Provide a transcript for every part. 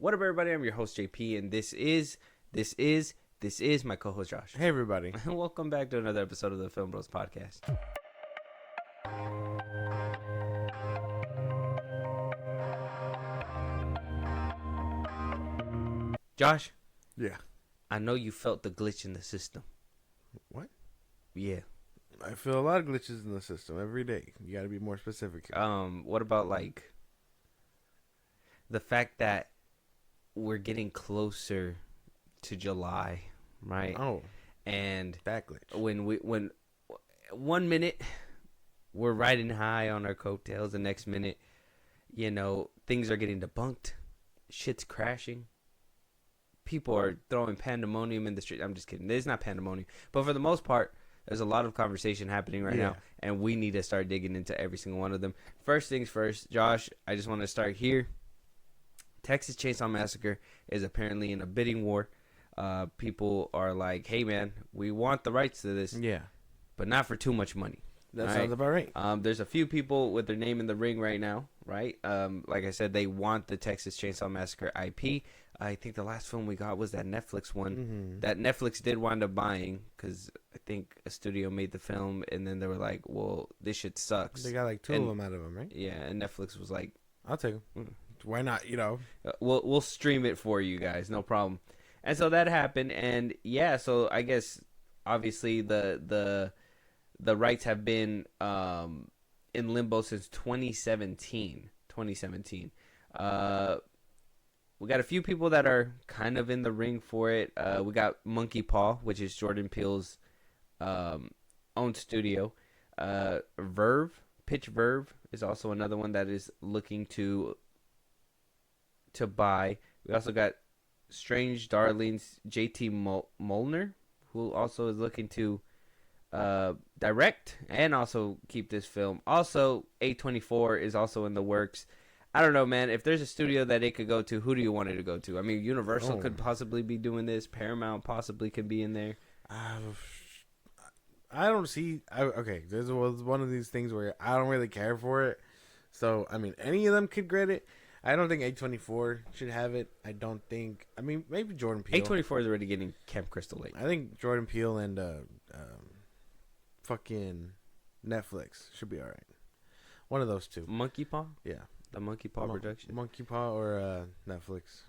What up, everybody? I'm your host JP, and this is my co-host Josh. Hey, everybody! Welcome back to another episode of the FilmBros podcast. Josh, Yeah. I know you felt the glitch in the system. What? Yeah. I feel a lot of glitches in the system every day. You got to be more specific here. What about like the fact that we're getting closer to July, right? Oh, And that glitch. when 1 minute we're riding high on our coattails, the next minute, things are getting debunked, shit's crashing, people are throwing pandemonium in the street. I'm just kidding. It's not pandemonium, but for the most part, there's a lot of conversation happening right now, and we need to start digging into every single one of them. First things first, Josh, I just want to start here. Texas Chainsaw Massacre is apparently in a bidding war. People are like, hey, man, we want the rights to this, but not for too much money. That sounds about right. There's a few people with their name in the ring right now, right? Like I said, they want the Texas Chainsaw Massacre IP. I think the last film we got was that Netflix one that Netflix did wind up buying because I think a studio made the film, and then they were like, well, this shit sucks. They got like two of them out of them, right? Yeah, and Netflix was like, I'll take them. Why not, We'll stream it for you guys, no problem. And so that happened, and yeah, so I guess obviously the rights have been in limbo since 2017. We got a few people that are kind of in the ring for it. We got Monkey Paw, which is Jordan Peele's own studio. Pitch Verve is also another one that is looking to buy. We also got Strange Darlings, JT Molnar, who also is looking to direct and also keep this film. Also, A24 is also in the works. I don't know, man. If there's a studio that it could go to, who do you want it to go to? I mean, Universal could possibly be doing this. Paramount possibly could be in there. I don't see. Okay, this was one of these things where I don't really care for it. So, I mean, any of them could get it. I don't think A24 should have it. I don't think. I mean, maybe Jordan Peele. A24 is already getting Camp Crystal Lake. I think Jordan Peele and fucking Netflix should be all right. One of those two. Monkey Paw? Yeah. The Monkey Paw production. Monkey Paw or Netflix.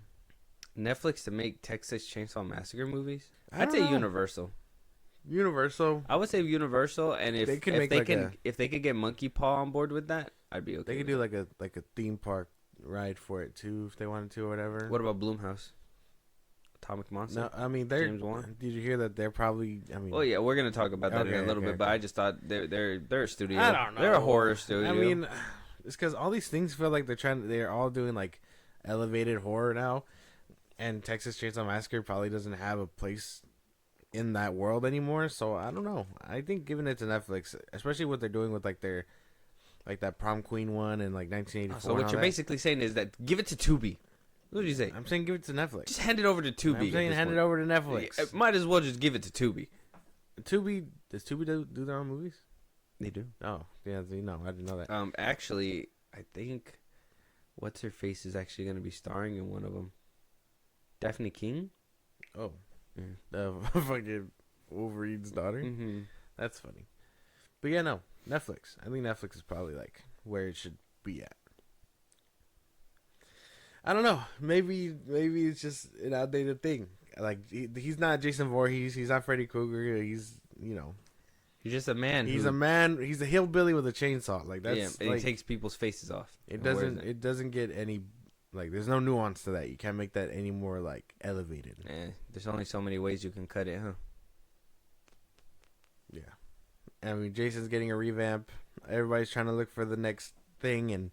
Netflix to make Texas Chainsaw Massacre movies? I'd say Universal. Universal. I would say Universal, and if they could get Monkey Paw on board with that, I'd be okay. They could do like a theme park ride for it too if they wanted to or whatever. What about Blumhouse? Atomic Monster? No, I mean they're. James Wan? Did you hear that they're probably? I mean. Well, yeah, we're gonna talk about that in a little bit, but I just thought they're a studio. I don't know. They're a horror studio. I mean, it's because all these things feel like they're all doing like elevated horror now, and Texas Chainsaw Massacre probably doesn't have a place in that world anymore. So I don't know. I think giving it to Netflix, especially what they're doing with like their. Like that Prom Queen one and like 1984. So what you're basically saying is that give it to Tubi. What did you say? I'm saying give it to Netflix. Just hand it over to Tubi. I'm saying hand it over to Netflix. Yeah, might as well just give it to Tubi. Does Tubi do their own movies? They do. Oh, yeah. No, I didn't know that. Actually, I think what's her face is actually going to be starring in one of them. Daphne King. Oh, the fucking Wolverine's daughter. Mm-hmm. That's funny. But yeah, no. Netflix. I think Netflix is probably like where it should be at. I don't know. Maybe it's just an outdated thing. Like he's not Jason Voorhees. He's not Freddy Krueger. He's He's just a man. He's a man. He's a hillbilly with a chainsaw. Like that's. Yeah, and like, he takes people's faces off. It doesn't get any. Like there's no nuance to that. You can't make that any more like elevated. There's only so many ways you can cut it, huh? Yeah. I mean, Jason's getting a revamp. Everybody's trying to look for the next thing, and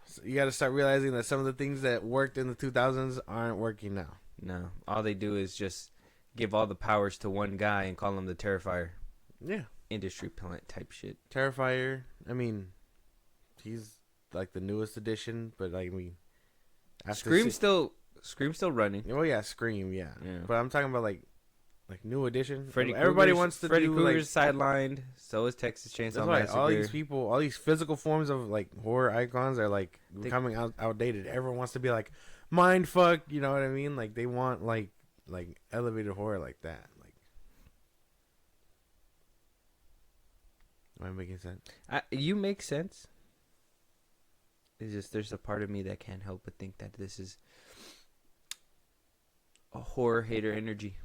so you got to start realizing that some of the things that worked in the 2000s aren't working now. No, all they do is just give all the powers to one guy and call him the Terrifier. Yeah, industry plant type shit. Terrifier. I mean, he's like the newest edition, but like Scream's still running. Oh yeah, Scream. Yeah, but I'm talking about like new edition. Everybody wants to Freddy do Krueger's sidelined. So is Texas Chainsaw Massacre. All these people, all these physical forms of like horror icons are like becoming outdated. Everyone wants to be like mind fuck. You know what I mean? Like they want like elevated horror like that. Like, am I making sense? You make sense. It's just there's a part of me that can't help but think that this is a horror hater energy.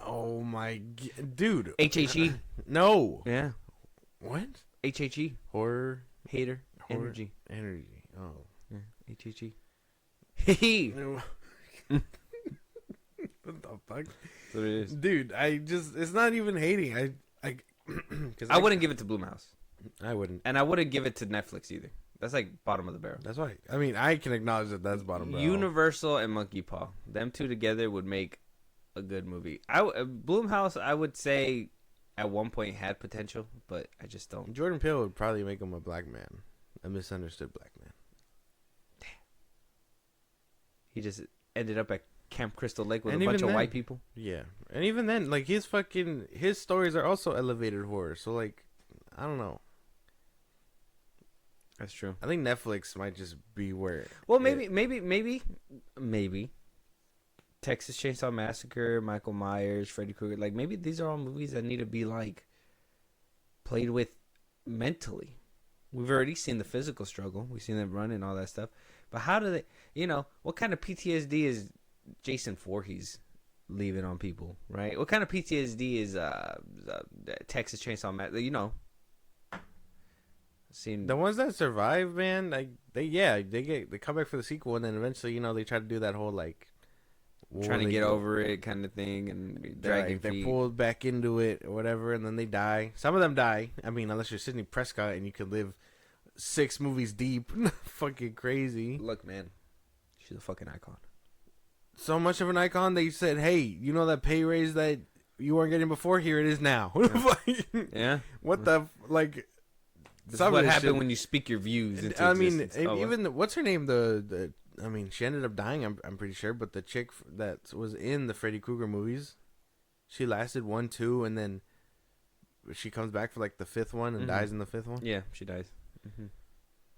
Oh my dude. HHE. No. Yeah. What? HHE. Horror Hater energy. Energy. Oh. Yeah. HHE. Hey. What the fuck? That's what it is. Dude, it's not even hating. Cause I wouldn't give it to Blumhouse. I wouldn't. And I wouldn't give it to Netflix either. That's like bottom of the barrel. That's why. I mean, I can acknowledge that that's bottom barrel. Universal and Monkey Paw. Them two together would make a good movie. Blumhouse, I would say, at one point had potential, but I just don't. Jordan Peele would probably make him a black man. A misunderstood black man. Damn. He just ended up at Camp Crystal Lake with And a bunch even of then- white people. Yeah. And even then, like, his stories are also elevated horror. So, like, I don't know. That's true. I think Netflix might just be where. Well, maybe. Texas Chainsaw Massacre, Michael Myers, Freddy Krueger. Like, maybe these are all movies that need to be, like, played with mentally. We've already seen the physical struggle. We've seen them run and all that stuff. But how do they, what kind of PTSD is Jason Voorhees leaving on people, right? What kind of PTSD is Texas Chainsaw Massacre, Seen The ones that survive, man, like they come back for the sequel, and then eventually, they try to do that whole like trying to get over it kind of thing, and dragging they're feet. pulled back into it or whatever, and then they die. Some of them die. I mean, unless you're Sidney Prescott and you could live 6 movies deep, fucking crazy. Look, man, she's a fucking icon. So much of an icon. They said, "Hey, you know that pay raise that you weren't getting before? Here it is now." Yeah. What the like? This is what happened when you speak your views into existence. Even what's her name? I mean, she ended up dying. I'm pretty sure. But the chick that was in the Freddy Krueger movies, she lasted 1, 2, and then she comes back for like the 5th one and dies in the 5th one. Yeah, she dies.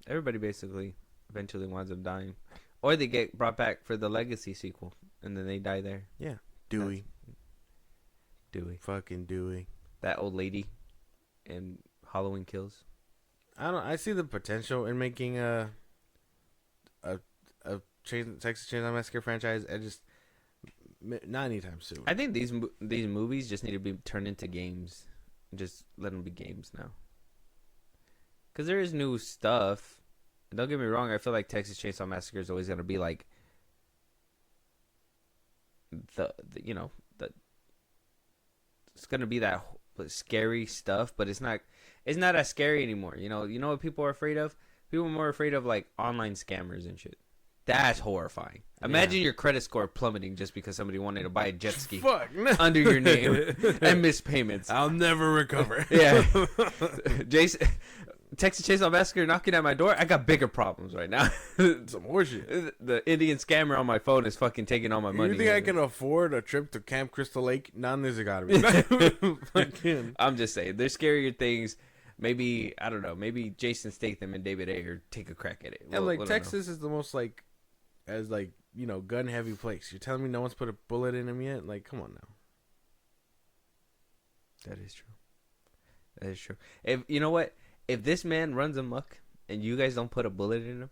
Everybody basically eventually winds up dying, or they get brought back for the Legacy sequel, and then they die there. Yeah, Dewey, Fucking Dewey. That old lady, in Halloween Kills. I see the potential in making a Texas Chainsaw Massacre franchise. I just not anytime soon. I think these movies just need to be turned into games. Just let them be games now. Because there is new stuff. Don't get me wrong. I feel like Texas Chainsaw Massacre is always going to be like the it's going to be that scary stuff, but it's not as scary anymore. You know what people are afraid of? People are more afraid of like online scammers and shit. That's horrifying. Imagine your credit score plummeting just because somebody wanted to buy a jet ski under your name and miss payments. I'll never recover. Yeah. Jason, Texas Chainsaw Massacre knocking at my door. I got bigger problems right now. Some horseshit. The Indian scammer on my phone is fucking taking all my money. You think I can afford a trip to Camp Crystal Lake? None. There's gotta be. I'm just saying, there's scarier things. Maybe, I don't know, maybe Jason Statham and David Ayer take a crack at it. And like Texas is the most like, as like, gun heavy place. You're telling me no one's put a bullet in him yet? Like, come on now. That is true. If you know what? If this man runs amok and you guys don't put a bullet in him,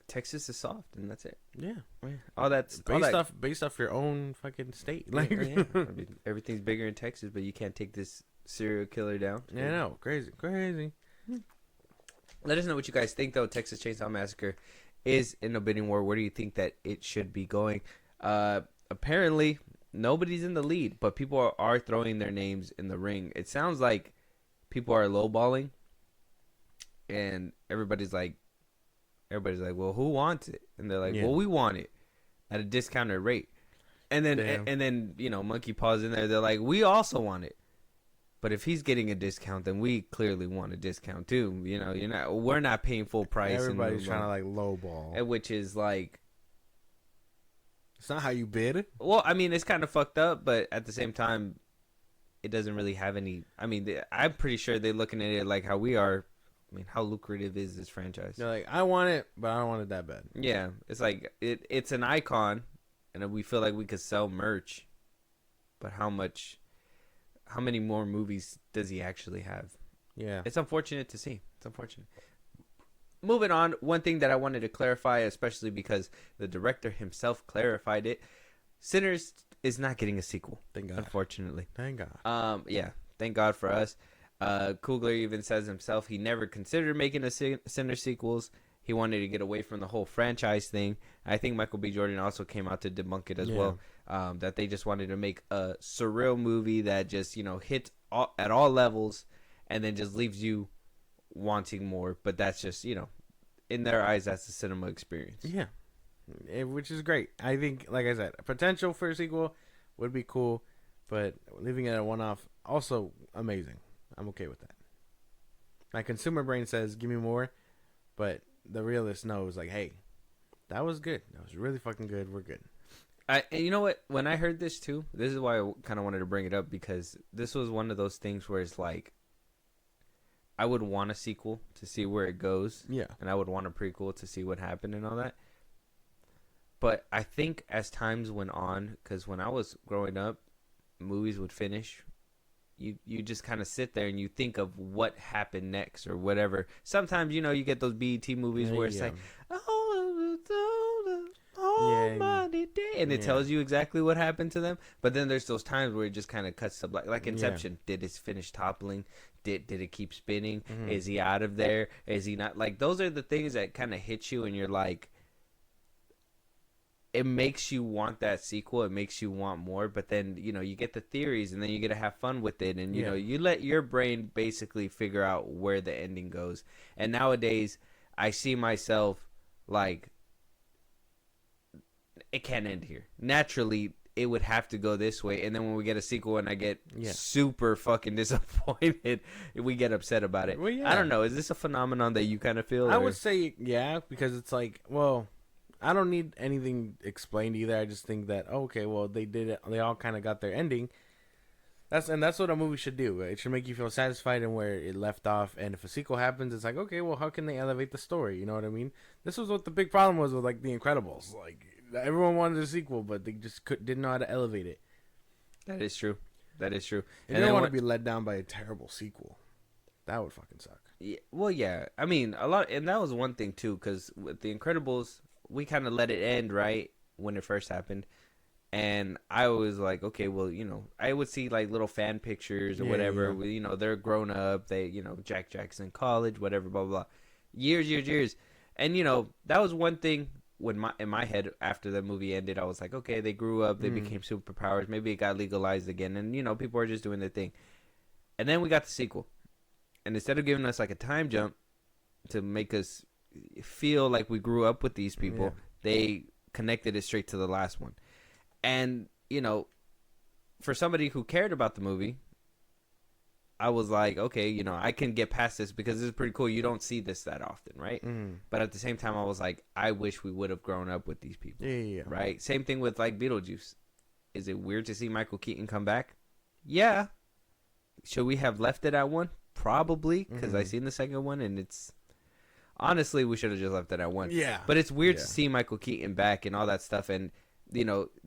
Texas is soft and that's it. Yeah. All that's based off your own fucking state. Like yeah. I mean, everything's bigger in Texas, but you can't take this serial killer down. Yeah, no, crazy. Let us know what you guys think though. Texas Chainsaw Massacre is in a bidding war. Where do you think that it should be going? Apparently nobody's in the lead, but people are throwing their names in the ring. It sounds like people are lowballing, and everybody's like, well, who wants it? And they're like, well, we want it at a discounted rate. And then Monkey Paw's in there. They're like, we also want it. But if he's getting a discount, then we clearly want a discount too. We're not paying full price. Everybody's trying to like lowball, which is like, it's not how you bid. Well, I mean, it's kind of fucked up, but at the same time, it doesn't really have any. I mean, I'm pretty sure they're looking at it like how we are. I mean, how lucrative is this franchise? They're like, I want it, but I don't want it that bad. Yeah, it's like it's an icon, and we feel like we could sell merch, but how many more movies does he actually have? Yeah. It's unfortunate to see. It's unfortunate. Moving on, one thing that I wanted to clarify, especially because the director himself clarified it, Sinners is not getting a sequel. Thank God. Unfortunately. Thank God. Yeah, thank God for us. Coogler even says himself he never considered making a Sinners sequels. He wanted to get away from the whole franchise thing. I think Michael B. Jordan also came out to debunk it as well. That they just wanted to make a surreal movie that just, hits at all levels and then just leaves you wanting more. But that's just, in their eyes, that's the cinema experience. Yeah. Which is great. I think, like I said, potential for a sequel would be cool, but leaving it at one-off, also amazing. I'm okay with that. My consumer brain says, give me more, but the realist knows, like, hey, that was good. That was really fucking good. We're good. And you know what? When I heard this too, this is why I kind of wanted to bring it up, because this was one of those things where it's like, I would want a sequel to see where it goes. Yeah. And I would want a prequel to see what happened and all that. But I think as times went on, because when I was growing up, movies would finish. You just kind of sit there and you think of what happened next or whatever. Sometimes, you get those BET movies where it's like, Almighty Day, and it tells you exactly what happened to them. But then there's those times where it just kind of cuts to black. Like Inception. Did it finish toppling? Did it keep spinning? Mm-hmm. Is he out of there? Is he not? Like, those are the things that kind of hit you and you're like, it makes you want that sequel. It makes you want more. But then, you get the theories and then you get to have fun with it. And, you let your brain basically figure out where the ending goes. And nowadays, I see myself like, it can't end here. Naturally, it would have to go this way. And then when we get a sequel and I get super fucking disappointed, we get upset about it. Well, I don't know. Is this a phenomenon that you kind of feel? I would say, because it's like, well, I don't need anything explained either. I just think that, okay, well, they did it. They all kind of got their ending. That's what a movie should do. It should make you feel satisfied in where it left off. And if a sequel happens, it's like, okay, well, how can they elevate the story? You know what I mean? This was what the big problem was with, like, The Incredibles. Like, everyone wanted a sequel, but they just didn't know how to elevate it. That is true. And you don't want to be let down by a terrible sequel. That would fucking suck. Yeah, well, yeah. I mean, a lot, and that was one thing too, because with The Incredibles, we kind of let it end right when it first happened, and I was like, okay, well, I would see like little fan pictures or whatever. Yeah. They're grown up. They, Jack's in college, whatever, blah blah blah. Years, and that was one thing. In my head, after the movie ended, I was like, okay, they grew up, they became superpowers. Maybe it got legalized again, and people are just doing their thing. And then we got the sequel, and instead of giving us like a time jump to make us feel like we grew up with these people, they connected it straight to the last one. And for somebody who cared about the movie, I was like, okay, I can get past this because this is pretty cool. You don't see this that often, right? But at the same time, I was like, I wish we would have grown up with these people. Yeah. Right? Same thing with like Beetlejuice. Is it weird to see Michael Keaton come back? Yeah. Should we have left it at one? Probably, because I seen the second one, and it's honestly, we should have just left it at one. Yeah. But it's weird to see Michael Keaton back and all that stuff, and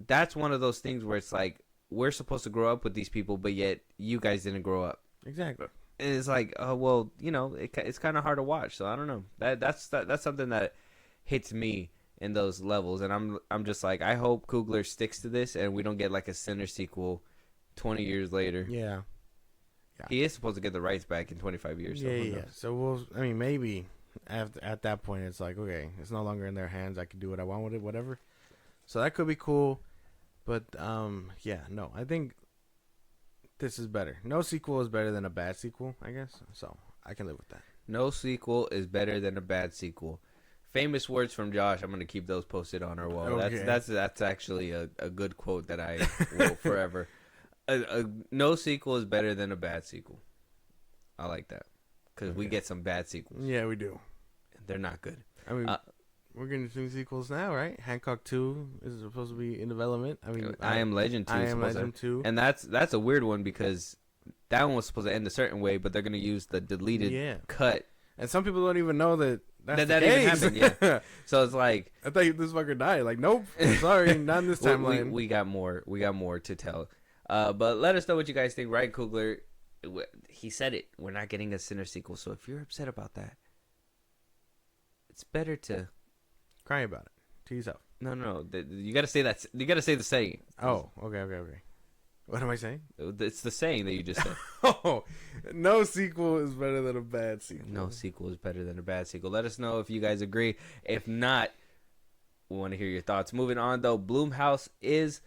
that's one of those things where it's like we're supposed to grow up with these people, but yet you guys didn't grow up. Exactly. And it's like, oh well, it's kind of hard to watch. So I don't know. That's something that hits me in those levels, and I'm just like, I hope Coogler sticks to this, and we don't get like a Sinner sequel 20 years later. Yeah. He is supposed to get the rights back in 25 years. So yeah. So maybe at that point, it's like, okay, it's no longer in their hands. I can do what I want with it, whatever. So that could be cool, but no, I think this is better. No sequel is better than a bad sequel, I guess. So I can live with that. No sequel is better than a bad sequel. Famous words from Josh. I'm gonna keep those posted on our wall. Okay. That's actually a good quote that I will forever. No sequel is better than a bad sequel. I like that because we get some bad sequels. Yeah, we do. They're not good. I mean, we're getting some sequels now, right? Hancock 2 is supposed to be in development. I mean, I Am Legend 2. I Am Legend 2. And that's a weird one because that one was supposed to end a certain way, but they're going to use the deleted cut And some people don't even know that that's that the even case. happened. Yeah. So it's like I thought this fucker died. Like, nope. Sorry, not in this timeline. we got more. We got more to tell. But let us know what you guys think. Ryan Coogler, he said it. We're not getting a Sinner sequel. So if you're upset about that, it's better to Cry about it to yourself. no. You got to say that. You got to say the saying. Oh, okay. What am I saying? It's the saying that you just said. Oh, no sequel is better than a bad sequel. No sequel is better than a bad sequel. Let us know if you guys agree. If not, we want to hear your thoughts. Moving on, though, Blumhouse is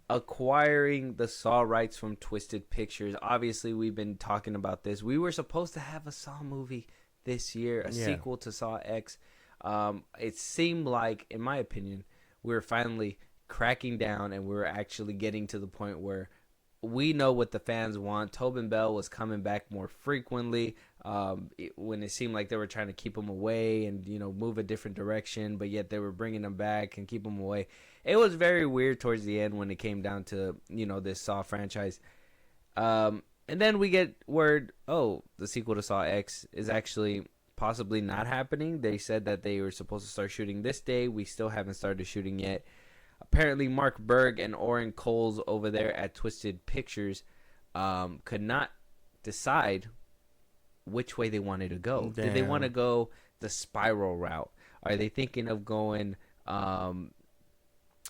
acquiring the Saw rights from Twisted Pictures. Obviously, we've been talking about this. We were supposed to have a Saw movie this year, a sequel to Saw X. It seemed like, in my opinion, we were finally cracking down and we were actually getting to the point where we know what the fans want. Tobin Bell was coming back more frequently when it seemed like they were trying to keep him away and, you know, move a different direction, but yet they were bringing him back and keep him away. It was very weird towards the end when it came down to, you know, this Saw franchise. And then we get word, the sequel to Saw X is actually possibly not happening. They said that they were supposed to start shooting this day. We still haven't started shooting yet. Apparently, Mark Berg and Oren Coles over there at Twisted Pictures could not decide which way they wanted to go. Damn. Did they want to go the Spiral route? Are they thinking of going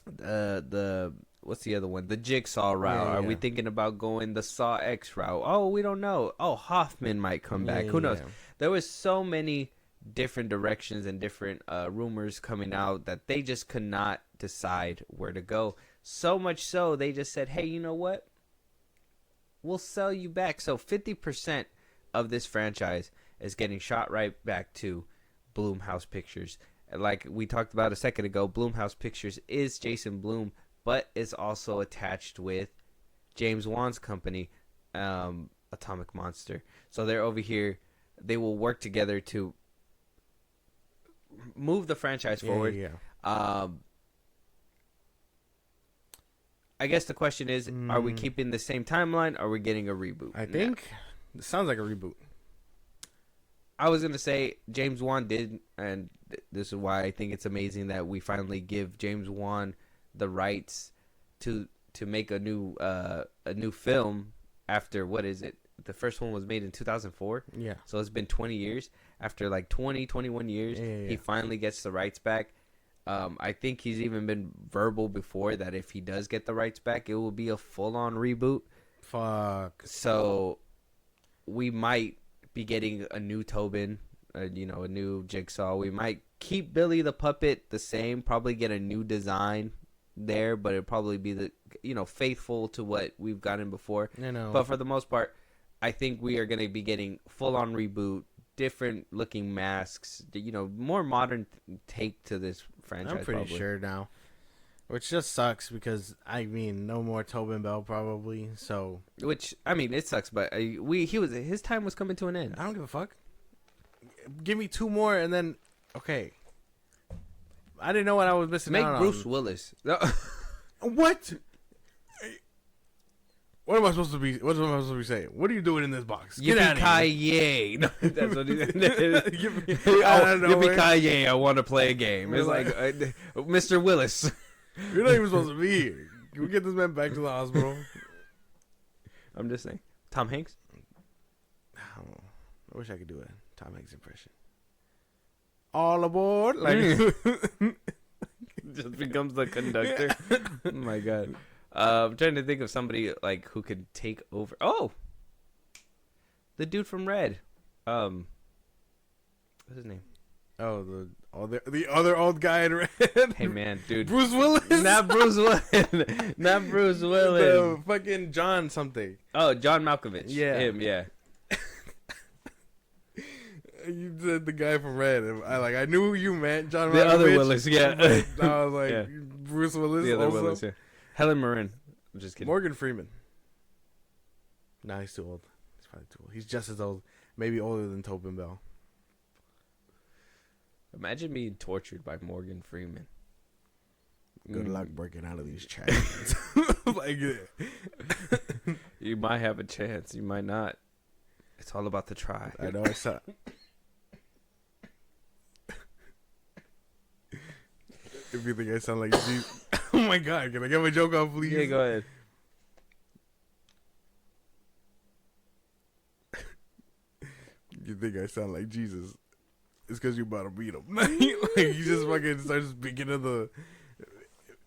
the what's the other one? The Jigsaw route. Are we thinking about going the Saw X route? Oh, we don't know. Oh, Hoffman might come back. Who knows? There was so many different directions and different rumors coming out that they just could not decide where to go. So much so, they just said, hey, you know what? We'll sell you back. So 50% of this franchise is getting shot right back to Blumhouse Pictures. Like we talked about a second ago, Blumhouse Pictures is Jason Blum, but is also attached with James Wan's company, Atomic Monster. So they're over here. They will work together to move the franchise forward. I guess the question is, are we keeping the same timeline? Or are we getting a reboot? I think it sounds like a reboot. I was going to say James Wan did, and this is why I think it's amazing that we finally give James Wan the rights to make a new film after, what is it? The first one was made in 2004. Yeah. So it's been 20 years. After like 21 years, he finally gets the rights back. I think he's even been verbal before that if he does get the rights back, it will be a full-on reboot. Fuck. So we might be getting a new Tobin, a new Jigsaw. We might keep Billy the Puppet the same, probably get a new design there, but it'll probably be the faithful to what we've gotten before. But for the most part, I think we are going to be getting full-on reboot, different looking masks, more modern take to this franchise. I'm pretty sure now, which just sucks because no more Tobin Bell probably. So it sucks, but his time was coming to an end. I don't give a fuck. Give me 2 more and then okay. I didn't know what I was missing out on. Make Bruce Willis. What? What am I supposed to be? What am I supposed to be saying? What are you doing in this box? Get out of here! No, that's what he said. Yippee-ki-yay! I want to play a game. It's like Mr. Willis. You're not even supposed to be here. Can we get this man back to the hospital? I'm just saying. Tom Hanks. I wish I could do a Tom Hanks impression. All aboard! Like just becomes the conductor. Oh my god. I'm trying to think of somebody like who could take over. Oh, the dude from Red. What's his name? Oh, the other old guy in Red. Hey man, dude. Bruce Willis. Not Bruce Willis. Not Bruce Willis. The fucking John something. Oh, John Malkovich. Yeah, him. Yeah. You said the guy from Red. I knew you meant John Malkovich. The other Willis. Yeah. I was like, yeah. Bruce Willis. The other also? Willis. Yeah. Helen Mirren. I'm just kidding. Morgan Freeman. Nah, he's too old. He's probably too old. He's just as old. Maybe older than Tobin Bell. Imagine being tortured by Morgan Freeman. Good luck breaking out of these chains. You might have a chance. You might not. It's all about the try. I know. If you think I sound like Jesus. Oh my god, can I get my joke off, please? Yeah, go ahead. You think I sound like Jesus? It's because you about to beat him. Like, you just fucking start speaking of the.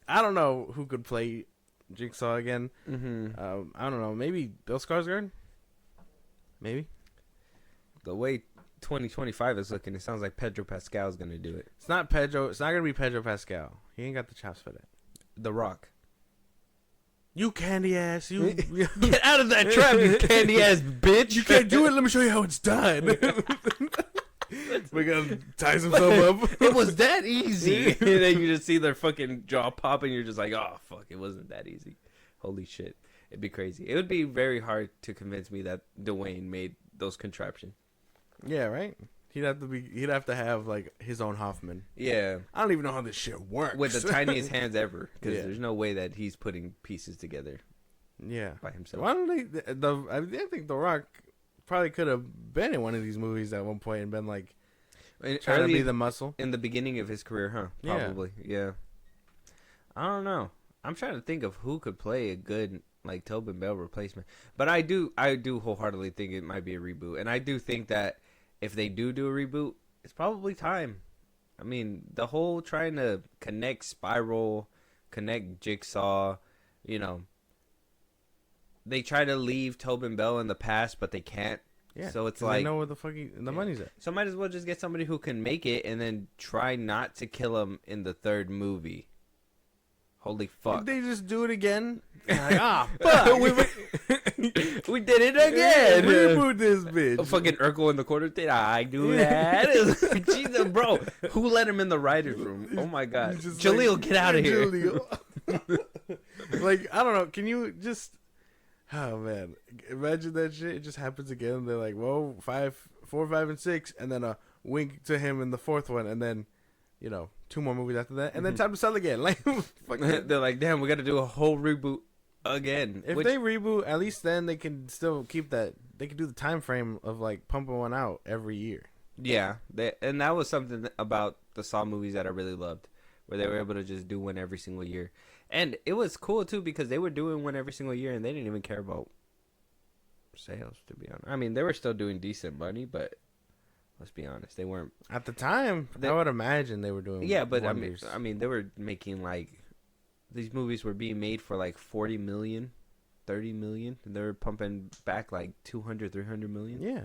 I don't know who could play Jigsaw again. Mm-hmm. I don't know. Maybe Bill Skarsgård. Maybe. The way 2025 is looking, it sounds like Pedro Pascal's gonna do it. It's not Pedro. It's not gonna be Pedro Pascal. He ain't got the chops for that. The Rock. You candy ass. You Get out of that trap, you candy ass bitch. You can't do it. Let me show you how it's done. We gotta ties himself up. It was that easy. And then you just see their fucking jaw pop, and you're just like, oh fuck, it wasn't that easy. Holy shit, it'd be crazy. It would be very hard to convince me that Dwayne made those contraptions. Yeah, right. He'd have to have like his own Hoffman. Yeah, I don't even know how this shit works. with the tiniest hands ever, because Yeah. there's no way that he's putting pieces together. Yeah, by himself. Why don't they? I think The Rock probably could have been in one of these movies at one point and been like trying to be the muscle in the beginning of his career, huh? Probably, yeah. I don't know. I'm trying to think of who could play a good like Tobin Bell replacement, but I do wholeheartedly think it might be a reboot, and I do think that if they do a reboot, it's probably time. I mean, the whole trying to connect Spiral, connect Jigsaw, they try to leave Tobin Bell in the past, but they can't. Yeah. So it's like they know where the fuck the money's at. So might as well just get somebody who can make it, and then try not to kill him in the third movie. Holy fuck! If they just do it again. Like, fuck! we did it again. Reboot this bitch. Fucking Urkel in the corner. Did I do that? Jesus, bro. Who let him in the writer's room? Oh my god. Jaleel, like, get out of here. Like, I don't know. Can you just... Oh, man. Imagine that shit. It just happens again. They're like, whoa, 4, 5, and 6. And then a wink to him in the fourth one. And then, 2 more movies after that. And then time to sell again. Like, they're like, damn, we got to do a whole reboot again. If they reboot, at least then they can still keep that. They can do the time frame of, like, pumping one out every year. Yeah. And that was something about the Saw movies that I really loved. Where they were able to just do one every single year. And it was cool, too, because they were doing one every single year, and they didn't even care about sales, to be honest. I mean, they were still doing decent money, but let's be honest, they weren't. At the time, I would imagine they were doing but wonders. I mean, they were making, like, these movies were being made for, like, 40 million, 30 million, and they were pumping back, like, 200, 300 million. Yeah.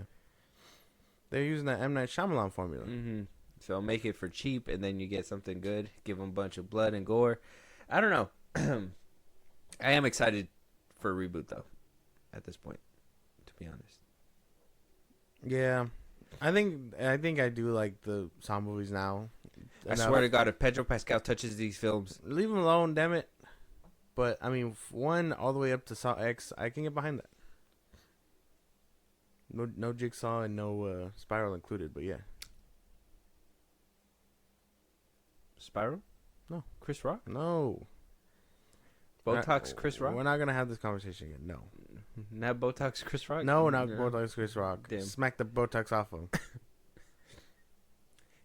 They're using that M. Night Shyamalan formula. Mm-hmm. So make it for cheap, and then you get something good. Give them a bunch of blood and gore. I don't know. I am excited for a reboot, though, at this point, to be honest. Yeah. I think I do like the Saw movies now. I swear to God, if Pedro Pascal touches these films... Leave him alone, damn it. But, I mean, 1 all the way up to Saw X, I can get behind that. No Jigsaw and no Spiral included, but yeah. Spiral? No. Chris Rock? No. Botox Chris Rock? We're not going to have this conversation again. No. Not Botox Chris Rock? No, not Botox Chris Rock. Damn. Smack the Botox off him.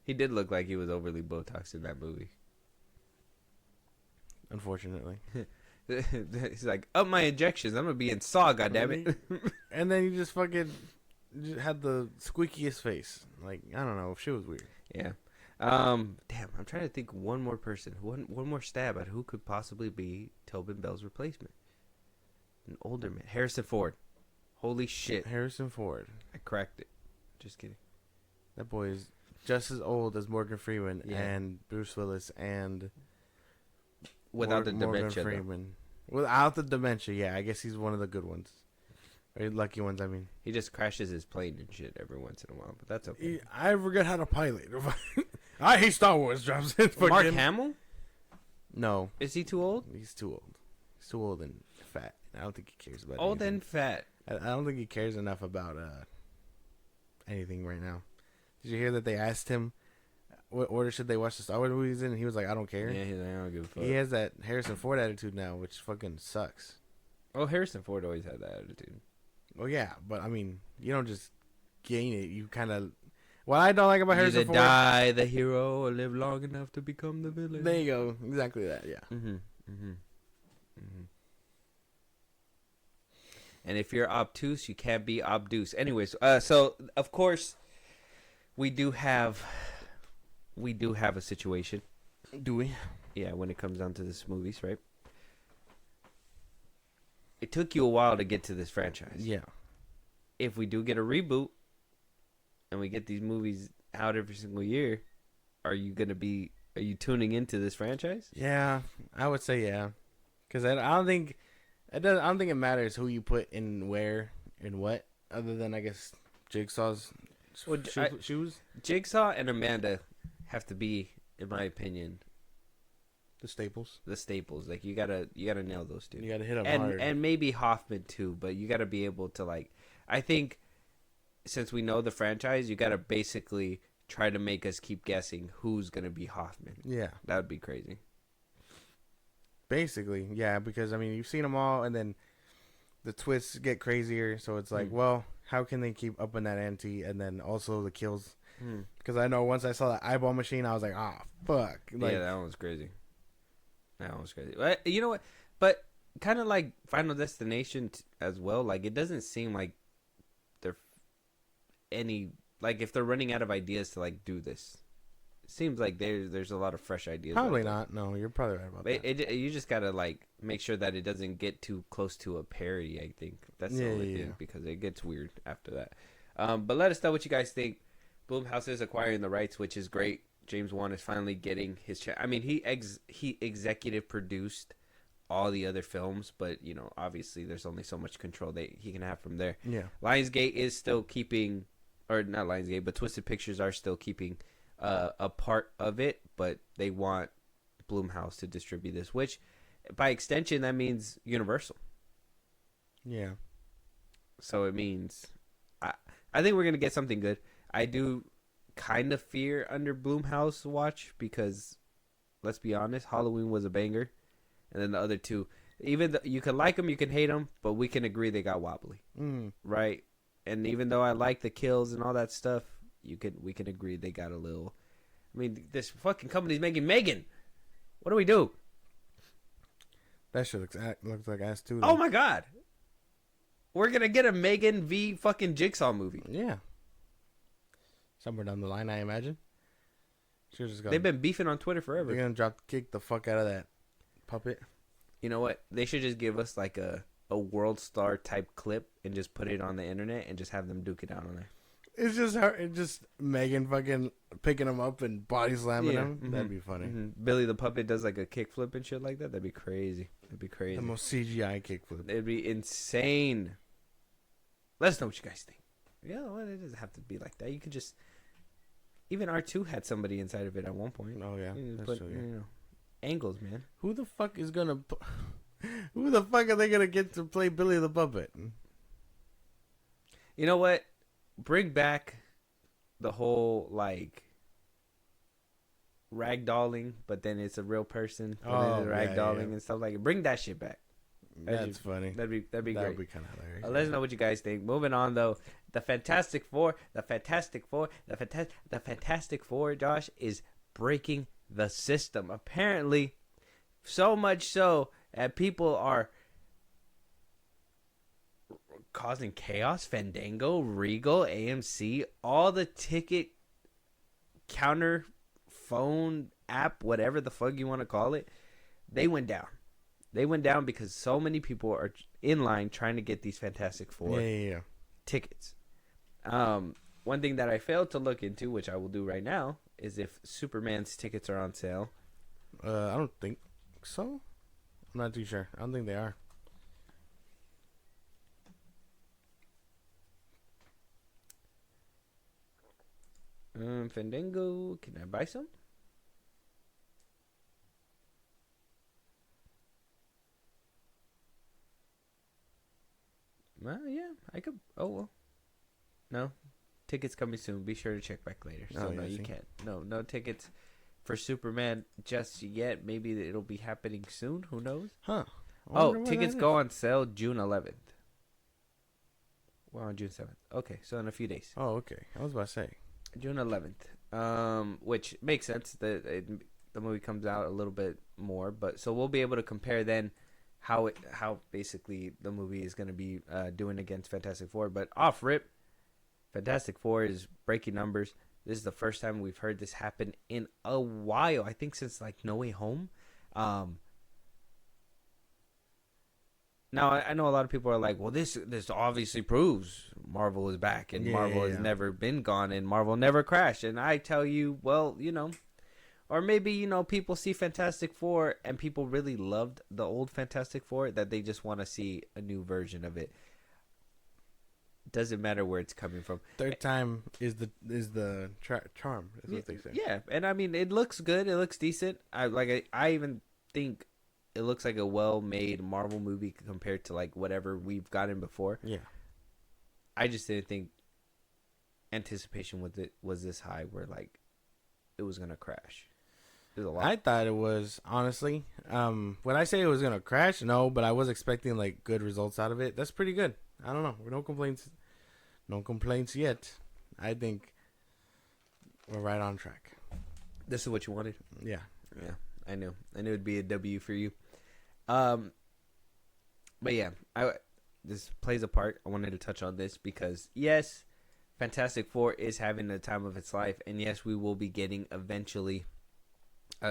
He did look like he was overly Botox in that movie. Unfortunately. He's like, up my injections. I'm going to be in Saw, goddammit. And then he just fucking had the squeakiest face. Like, I don't know. Shit was weird. Yeah. Damn, I'm trying to think one more person, one more stab at who could possibly be Tobin Bell's replacement. An older man, Harrison Ford. Holy shit, Harrison Ford. I cracked it. Just kidding. That boy is just as old as Morgan Freeman and Bruce Willis and without the dementia. Without the dementia, yeah. I guess he's one of the good ones. Very lucky ones, I mean. He just crashes his plane and shit every once in a while, but that's okay. I forget how to pilot. I hate Star Wars. Drops in Mark Hamill? No. Is he too old? He's too old. He's too old and fat. I don't think he cares about old anything. and fat. I don't think he cares enough about anything right now. Did you hear that they asked him what order should they watch the Star Wars movies in? And he was like, I don't care. Yeah, he's like, I don't give a fuck. He has that Harrison Ford attitude now, which fucking sucks. Oh, Harrison Ford always had that attitude. Well, yeah, but I mean, you don't just gain it. You kind of, What I don't like about You Harrison either Ford. die the hero or live long enough to become the villain. There you go. Exactly that. Yeah. And if you're obtuse, you can't be obtuse. Anyways, so of course we do have a situation. Do we? Yeah, when it comes down to this movies, right? It took you a while to get to this franchise. Yeah. If we do get a reboot and we get these movies out every single year, are you tuning into this franchise? Yeah, I would say yeah, because I don't think it does. I don't think it matters who you put in where and what, other than I guess Jigsaw's shoes. Jigsaw and Amanda have to be, in my opinion, The staples. the staples. Like you gotta nail those two. You gotta hit them and hard. and maybe Hoffman too, but you gotta be able to like. I think since we know the franchise, you gotta basically try to make us keep guessing who's gonna be Hoffman. Yeah, That would be crazy. basically, yeah, because I mean you've seen them all, and then the twists get crazier. So it's like, well, how can they keep upping that ante? And then also the kills, because I know once I saw that eyeball machine, I was like, ah, fuck. Like, Yeah, that one was crazy. But you know what? But kind of like Final Destination as well. Like it doesn't seem like they're any like if they're running out of ideas to like do this. It seems like there's a lot of fresh ideas. probably not. No, you're probably right about that. You just gotta like make sure that it doesn't get too close to a parody. I think that's the only thing because it gets weird after that. But let us know what you guys think. Blumhouse is acquiring the rights, which is great. James Wan is finally getting his chance. I mean, he executive produced all the other films, but you know, obviously, there's only so much control that he can have from there. Yeah, Lionsgate is still keeping, or not Lionsgate, but Twisted Pictures are still keeping a part of it, but they want Blumhouse to distribute this, which, by extension, that means Universal. yeah. So it means, I think we're gonna get something good. I do kind of fear under Blumhouse watch because, let's be honest, Halloween was a banger, and then the other two, even though you can like them, you can hate them, but we can agree they got wobbly, right? And even though I like the kills and all that stuff, we can agree they got a little. I mean, this fucking company's making Megan. What do we do? That shit looks like ass too. Oh my god, we're gonna get a Megan v fucking Jigsaw movie. Yeah. Somewhere down the line, I imagine. They've been beefing on Twitter forever. They're gonna kick the fuck out of that puppet. You know what? They should just give us like a World Star type clip and just put it on the internet and just have them duke it out on there. It's just her. It's just Megan fucking picking him up and body slamming him. Mm-hmm. That'd be funny. Mm-hmm. Billy the Puppet does like a kickflip and shit like that. That'd be crazy. The most CGI kickflip. It'd be insane. Let us know what you guys think. Yeah, well, it doesn't have to be like that. You could just. Even R2 had somebody inside of it at one point. Oh yeah, that's true, yeah. You know, angles, man. Who the fuck is gonna? Who the fuck are they gonna get to play Billy the Puppet? You know what? Bring back the whole like ragdolling, but then it's a real person. Ragdolling and stuff like it. Bring that shit back. That's funny. That'd be great. That'd be kind of hilarious. Let us know what you guys think. Moving on though, the Fantastic Four, Josh, is breaking the system. Apparently, so much so that people are causing chaos. Fandango, Regal, AMC, all the ticket counter phone app, whatever the fuck you want to call it, they went down. They went down because so many people are in line trying to get these Fantastic Four tickets. One thing that I failed to look into, which I will do right now, is if Superman's tickets are on sale. I don't think so. I'm not too sure. I don't think they are. Fandango, can I buy some? Yeah, I could. Oh, well. No. Tickets coming soon. Be sure to check back later. So, no, you can't. No tickets for Superman just yet. Maybe it'll be happening soon. Who knows? Huh. Oh, tickets go on sale June 11th. Well, on June 7th. Okay, so in a few days. Oh, okay. I was about to say. June 11th. Which makes sense. The movie comes out a little bit more, but so we'll be able to compare then how basically the movie is going to be doing against Fantastic Four. But off rip, Fantastic Four is breaking numbers. This is the first time we've heard this happen in a while. I think since like No Way Home. Now I know a lot of people are like, well, this obviously proves Marvel is back and Marvel has never been gone and Marvel never crashed. And I tell you, well, or maybe people see Fantastic Four and people really loved the old Fantastic Four that they just want to see a new version of it. Doesn't matter where it's coming from. Third time is the charm. Is what they say. Yeah, and I mean it looks good. It looks decent. I even think it looks like a well-made Marvel movie compared to like whatever we've gotten before. Yeah. I just didn't think anticipation with it was this high where like it was gonna crash. There's a lot. I thought it was, honestly. When I say it was gonna crash, no, but I was expecting like good results out of it. That's pretty good. I don't know. No complaints. No complaints yet. I think we're right on track. This is what you wanted? Yeah. Yeah. I knew it'd be a W for you. But yeah, this plays a part. I wanted to touch on this because yes, Fantastic Four is having the time of its life, and yes, we will be getting eventually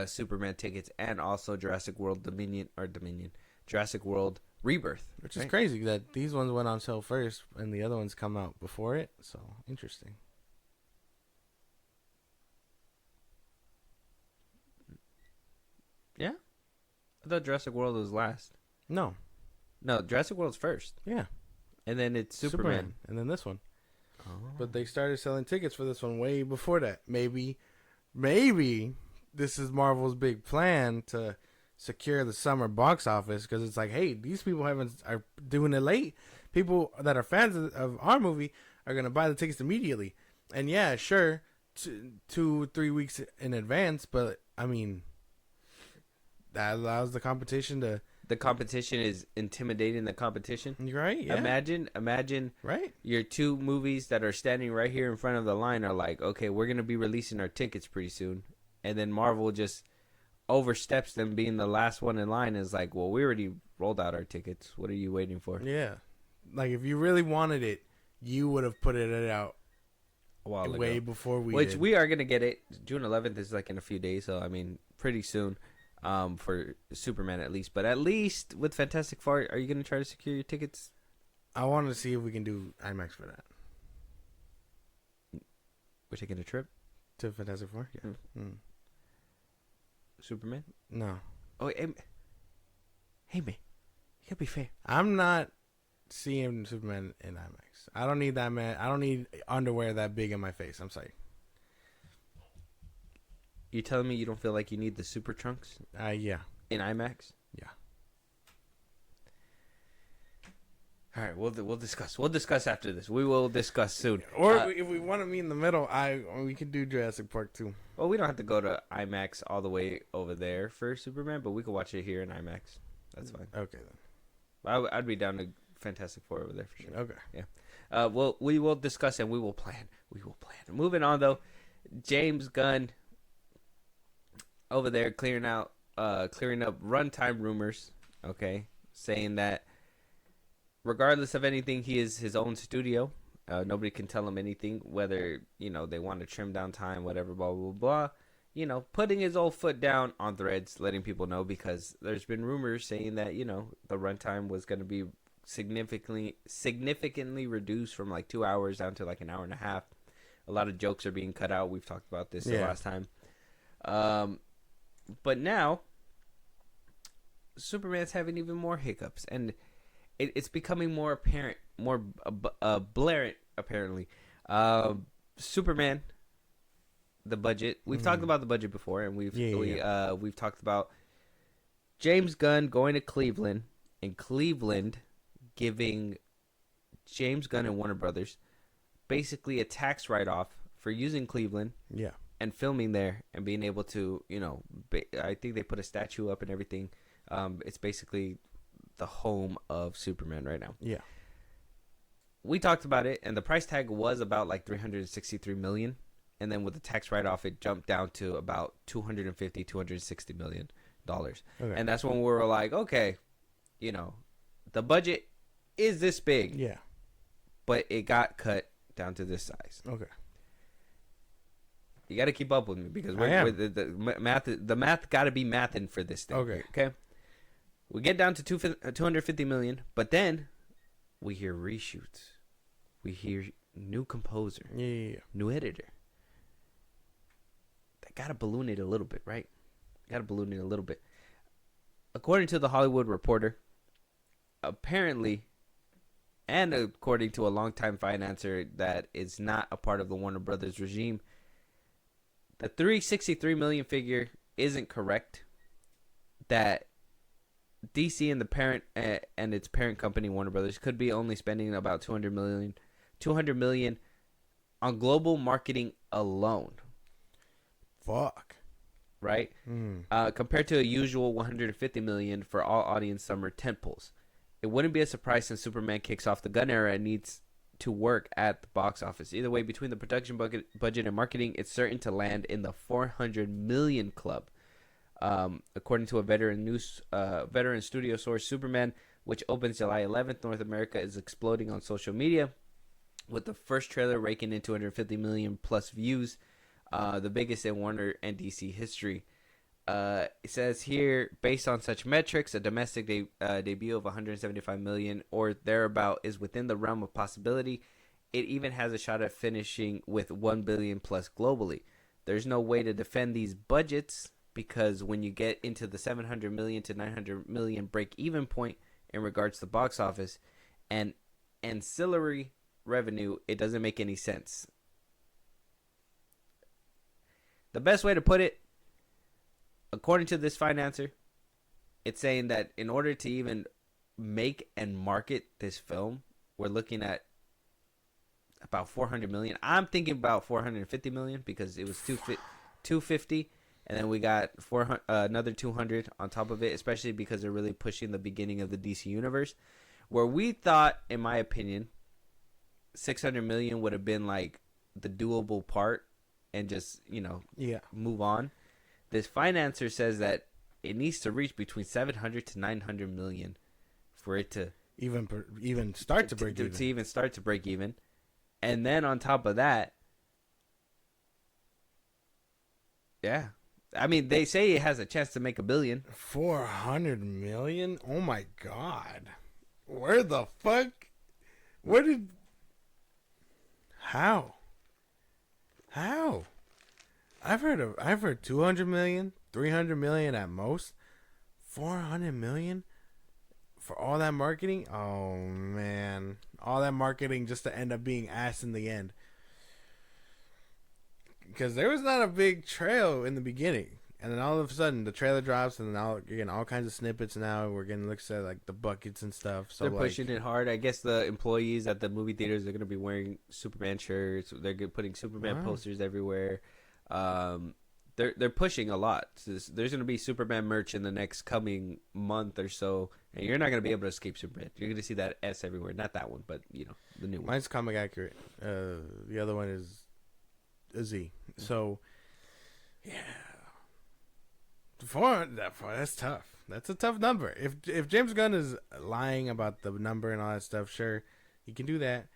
Superman tickets and also Jurassic World Jurassic World Rebirth, which is crazy that these ones went on sale first and the other ones come out before it. So interesting. Yeah, I thought Jurassic World was last. No, Jurassic World's first. Yeah, and then it's Superman. And then this one. Oh. But they started selling tickets for this one way before that. Maybe this is Marvel's big plan to secure the summer box office because it's like, hey, these people are doing it late. People that are fans of our movie are gonna buy the tickets immediately. And yeah, sure, 2-3 weeks in advance, but I mean, that allows the competition to. The competition is intimidating the competition. Right, yeah. Imagine right. Your two movies that are standing right here in front of the line are like, okay, we're going to be releasing our tickets pretty soon. And then Marvel just oversteps them being the last one in line and is like, well, we already rolled out our tickets. What are you waiting for? Yeah. Like, if you really wanted it, you would have put it out a while way ago. Before we Which did. We are going to get it. June 11th is like in a few days. So, I mean, pretty soon. For Superman at least, but at least with Fantastic Four, are you going to try to secure your tickets? I want to see if we can do IMAX for that. We're taking a trip to Fantastic Four. Yeah. Superman? No. Oh, hey man, you gotta be fair. I'm not seeing Superman in IMAX. I don't need that, man. I don't need underwear that big in my face. I'm sorry. You telling me you don't feel like you need the super trunks? Yeah. In IMAX? Yeah. All right, we'll discuss. We'll discuss after this. We will discuss soon. Or if we want to meet in the middle, we could do Jurassic Park too. Well, we don't have to go to IMAX all the way over there for Superman, but we could watch it here in IMAX. That's fine. Okay then. I'd be down to Fantastic Four over there for sure. Okay. Yeah. Well, we will discuss and we will plan. Moving on though, James Gunn over there clearing up runtime rumors, okay, saying that regardless of anything, he is his own studio. Nobody can tell him anything, whether they want to trim down time, whatever, blah blah blah. Putting his old foot down on Threads, letting people know, because there's been rumors saying that the runtime was going to be significantly reduced from like 2 hours down to like an hour and a half. A lot of jokes are being cut out. We've talked about this the last time. But now, Superman's having even more hiccups, and it's becoming more apparent, more blaring, apparently. Superman, the budget. We've talked about the budget before, and we've talked about James Gunn going to Cleveland, and Cleveland giving James Gunn and Warner Brothers basically a tax write-off for using Cleveland. Yeah. And filming there and being able to, I think they put a statue up and everything. It's basically the home of Superman right now. Yeah. We talked about it, and the price tag was about like $363 million. and then with the tax write-off, it jumped down to about $260 million. Okay. And that's when we were like, okay, you know, the budget is this big, Yeah. but it got cut down to this size. Okay. You got to keep up with me because the math got to be mathing for this thing. Okay. Okay. We get down to 250 million, but then we hear reshoots. We hear new composer, Yeah. new editor. That got to balloon it a little bit, right? Got to balloon it a little bit. According to the Hollywood Reporter, apparently, and according to a longtime financer that is not a part of the Warner Brothers regime, the 363 million figure isn't correct. That DC and the parent and its parent company Warner Brothers could be only spending about 200 million on global marketing alone. Fuck. Right? Compared to a usual 150 million for all audience summer tentpoles. It wouldn't be a surprise since Superman kicks off the gun era and needs to work at the box office. Either way, between the production budget and marketing, it's certain to land in the 400 million club. According to a veteran studio source, Superman, which opens July 11th, North America, is exploding on social media, with the first trailer raking in 250 million plus views, the biggest in Warner and DC history. It says here, based on such metrics, a domestic debut of 175 million or thereabout is within the realm of possibility. It even has a shot at finishing with 1 billion plus globally. There's no way to defend these budgets because when you get into the 700 million to 900 million break-even point in regards to the box office and ancillary revenue, it doesn't make any sense. The best way to put it, according to this financer, it's saying that in order to even make and market this film, we're looking at about 400 million. I'm thinking about 450 million because it was 250, and then we got another 200 on top of it, especially because they're really pushing the beginning of the DC universe. Where we thought, in my opinion, 600 million would have been like the doable part and just, move on. This financer says that it needs to reach between 700 to 900 million for it to even start to break even. To even start to break even. And then on top of that, yeah. I mean, they say it has a chance to make $1 billion. 400 million? Oh my god. Where the fuck? How? I've heard 200 million, 300 million at most. 400 million for all that marketing? Oh man. All that marketing just to end up being ass in the end. Because there was not a big trail in the beginning. And then all of a sudden the trailer drops and now you're getting all kinds of snippets now. We're getting looks at like the buckets and stuff. So they're pushing it hard. I guess the employees at the movie theaters are going to be wearing Superman shirts. They're putting Superman posters everywhere. They're pushing a lot. So there's going to be Superman merch in the next coming month or so, and you're not going to be able to escape Superman. You're going to see that S everywhere. Not that one, but the new one. Mine's comic accurate. The other one is a Z. So yeah, that's tough. That's a tough number. If James Gunn is lying about the number and all that stuff, sure, he can do that.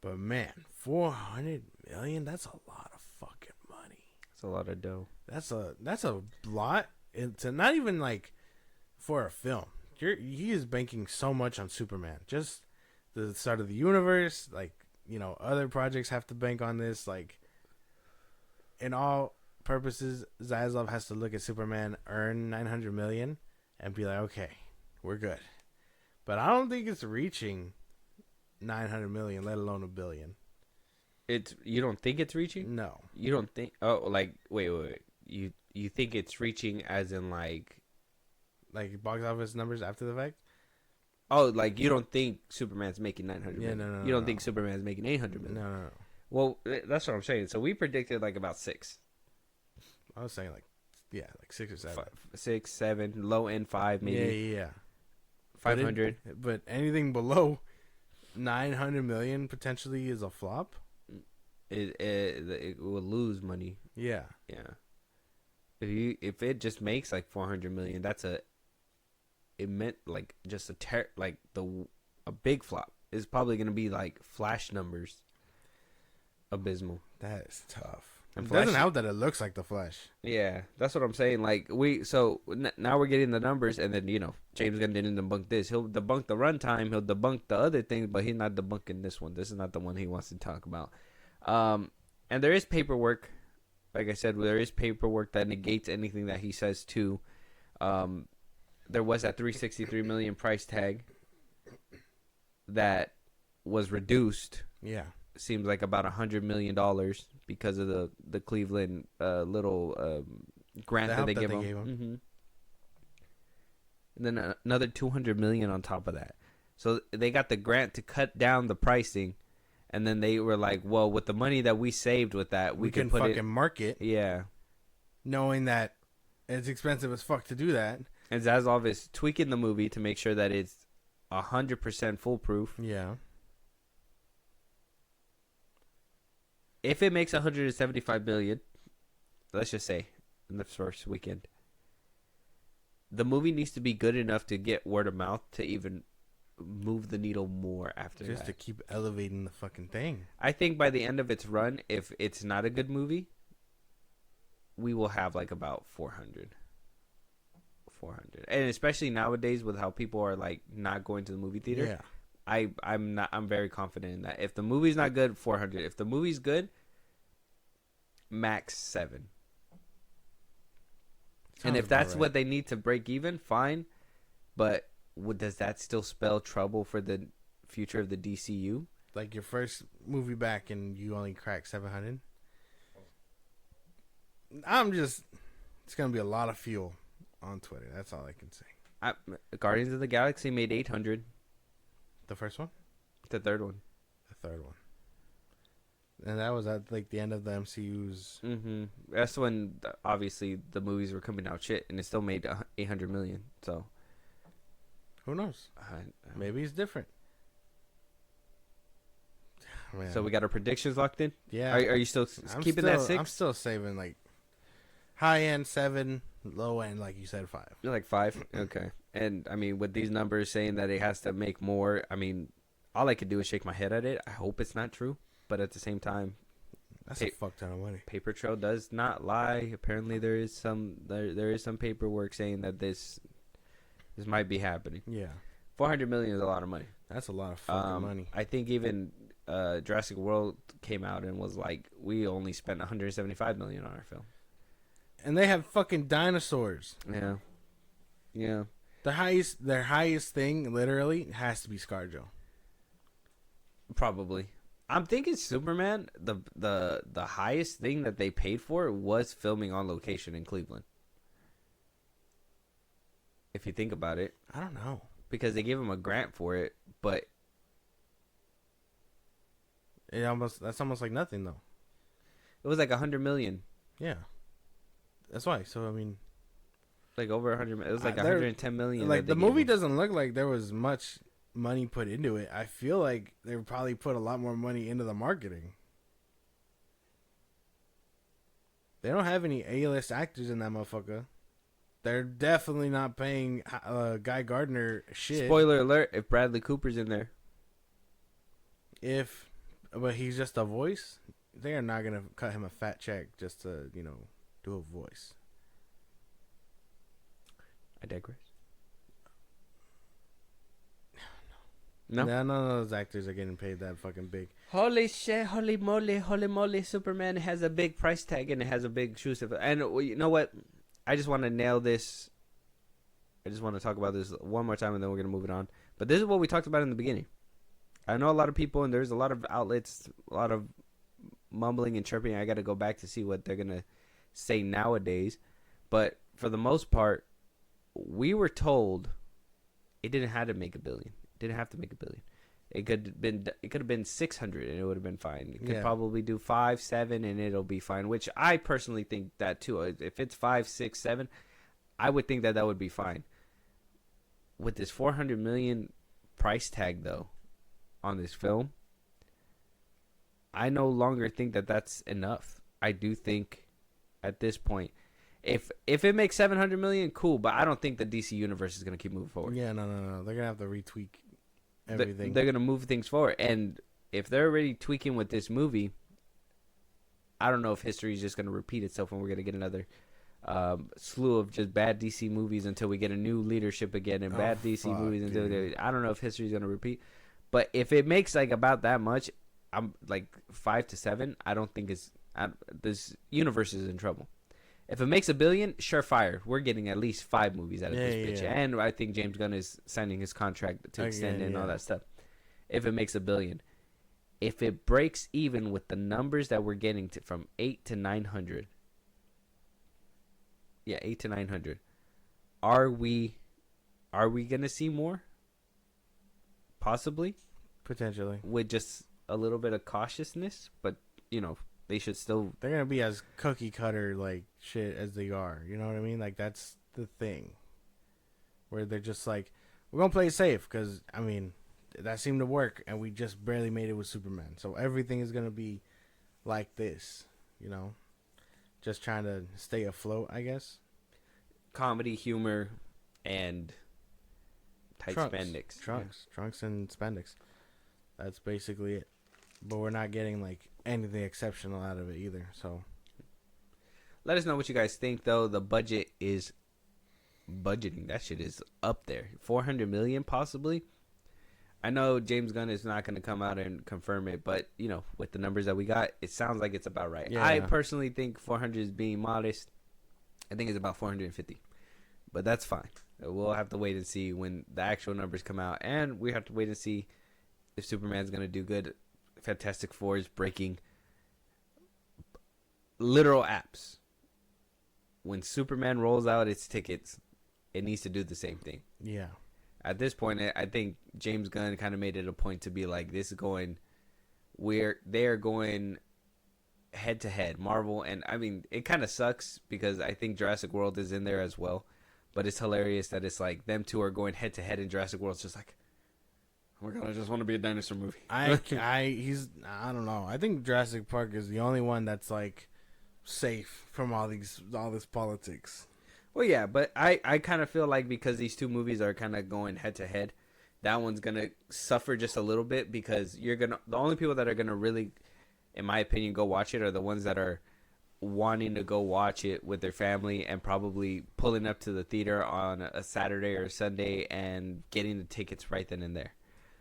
But man, 400 million, that's a lot of fucking money. That's a lot of dough. That's a lot. It's not even like for a film. He is banking so much on Superman. Just the start of the universe, like, other projects have to bank on this. Like, in all purposes, Zaslav has to look at Superman, earn 900 million, and be like, okay, we're good. But I don't think it's reaching 900 million, let alone $1 billion. You don't think it's reaching? No. You don't think? Oh, like wait. You think it's reaching as in like box office numbers after the fact? Oh, like you don't think Superman's making 900 million? No. You don't think Superman's making 800 million? No. Well, that's what I'm saying. So we predicted like about 6. I was saying like 6 or 7. 6, 7, low end 5 maybe. Yeah. 500. But anything below 900 million potentially is a flop. it will lose money. Yeah. Yeah. If it just makes like 400 million, it meant like just a big flop. It's probably gonna be like Flash numbers, abysmal. That is tough. And It Flash, doesn't help that it looks like the Flash. yeah, that's what I'm saying. Like now we're getting the numbers, and then James Gunn didn't debunk this. He'll debunk the runtime. He'll debunk the other things, but he's not debunking this one. This is not the one he wants to talk about. And there is paperwork. Like I said, there is paperwork that negates anything that he says too. There was that 363 million price tag that was reduced. Yeah. Seems like about $100 million because of the Cleveland little grant that they gave him. Mm-hmm. And then another 200 million on top of that. So they got the grant to cut down the pricing, and then they were like, "Well, with the money that we saved with that, we can put fucking it market." Yeah. Knowing that it's expensive as fuck to do that. And Zaslav is tweaking the movie to make sure that it's 100% foolproof. Yeah. If it makes 175 million, let's just say in the first weekend, the movie needs to be good enough to get word of mouth to even move the needle more after Just that. to keep elevating the fucking thing. I think by the end of its run, if it's not a good movie, we will have like about 400. And especially nowadays with how people are like not going to the movie theater. Yeah. I'm very confident in that. If the movie's not good, 400. If the movie's good, max 7. And if that's what they need to break even, fine. But does that still spell trouble for the future of the DCU? Like your first movie back and you only crack 700? It's going to be a lot of fuel on Twitter. That's all I can say. Guardians of the Galaxy made 800. The first one? The third one. The third one. And that was at like the end of the MCU's. Mm-hmm. That's when obviously the movies were coming out shit, and it still made 800 million. So who knows? Maybe it's different. Man. So we got our predictions locked in. Yeah. Are you still keeping that 6? I'm still saving like high end 7, low end like you said 5. You're like 5. Okay. And I mean, with these numbers saying that it has to make more, I mean, all I could do is shake my head at it. I hope it's not true, but at the same time, that's a fuck ton of money. Paper trail does not lie. Apparently, there is some paperwork saying that this might be happening. Yeah, 400 million is a lot of money. That's a lot of fucking money. I think even Jurassic World came out and was like, we only spent 175 million on our film, and they have fucking dinosaurs. Yeah, yeah. Their highest thing literally has to be ScarJo. Probably. I'm thinking Superman, the highest thing that they paid for was filming on location in Cleveland. If you think about it. I don't know. Because they gave him a grant for it, but that's almost like nothing though. It was like 100 million. Yeah. That's why. So I mean, like over 100. It was like 110 million. Like the movie doesn't look like there was much money put into it. I feel like they probably put a lot more money into the marketing. They don't have any A-list actors in that motherfucker. They're definitely not paying Guy Gardner shit. Spoiler alert: if Bradley Cooper's in there, but he's just a voice, they are not gonna cut him a fat check just to do a voice. I digress. No? None of those actors are getting paid that fucking big. Holy shit, holy moly, Superman has a big price tag and it has a big shoe size. And you know what? I just want to nail this. I just want to talk about this one more time and then we're going to move it on. But this is what we talked about in the beginning. I know a lot of people and there's a lot of outlets, a lot of mumbling and chirping. I got to go back to see what they're going to say nowadays. But for the most part, we were told it didn't have to make $1 billion. Didn't have to make $1 billion. It could have been 600 and it would have been fine. It could probably do 5, 7 and it'll be fine. Which I personally think that too. If it's 5, 6, 7, I would think that would be fine. With this 400 million price tag though, on this film, I no longer think that that's enough. I do think at this point, if it makes 700 million, cool. But I don't think the DC universe is gonna keep moving forward. Yeah, no. They're gonna have to retweak everything. They're gonna move things forward, and if they're already tweaking with this movie, I don't know if history is just gonna repeat itself, and we're gonna get another slew of just bad DC movies until we get a new leadership again, and bad DC movies until I don't know if history is gonna repeat. But if it makes like about that much, I'm like 5 to 7. I don't think this universe is in trouble. If it makes $1 billion, surefire, we're getting at least 5 movies out of this bitch. Yeah. And I think James Gunn is signing his contract to extend it and all that stuff. If it makes $1 billion, if it breaks even with the numbers that we're getting from 8 to 900, 8 to 900, are we gonna see more? Possibly, potentially, with just a little bit of cautiousness, but they should still. They're gonna be as cookie cutter like shit as they are. You know what I mean? Like that's the thing, where they're just like, we're gonna play it safe because I mean, that seemed to work, and we just barely made it with Superman. So everything is gonna be like this, just trying to stay afloat, I guess. Comedy, humor, and tight spandex. Trunks and spandex. That's basically it. But we're not getting like anything exceptional out of it either. So let us know what you guys think, though. The budget is budgeting. That shit is up there. 400 million possibly. I know James Gunn is not going to come out and confirm it, but with the numbers that we got, it sounds like it's about right. Yeah. I personally think 400 is being modest. I think it's about 450, but that's fine. We'll have to wait and see when the actual numbers come out, and we have to wait and see if Superman's going to do good. Fantastic Four is breaking literal apps. When Superman rolls out its tickets, it needs to do the same thing. Yeah. At this point, I think James Gunn kind of made it a point to be like, this is going where they're going head to head. Marvel, and I mean, it kind of sucks because I think Jurassic World is in there as well. But it's hilarious that it's like them two are going head to head, and Jurassic World's just like, oh my god, I just want to be a dinosaur movie. I don't know. I think Jurassic Park is the only one that's like safe from all this politics. Well, yeah, but I kind of feel like because these two movies are kind of going head to head, that one's gonna suffer just a little bit because the only people that are gonna really, in my opinion, go watch it are the ones that are wanting to go watch it with their family and probably pulling up to the theater on a Saturday or Sunday and getting the tickets right then and there.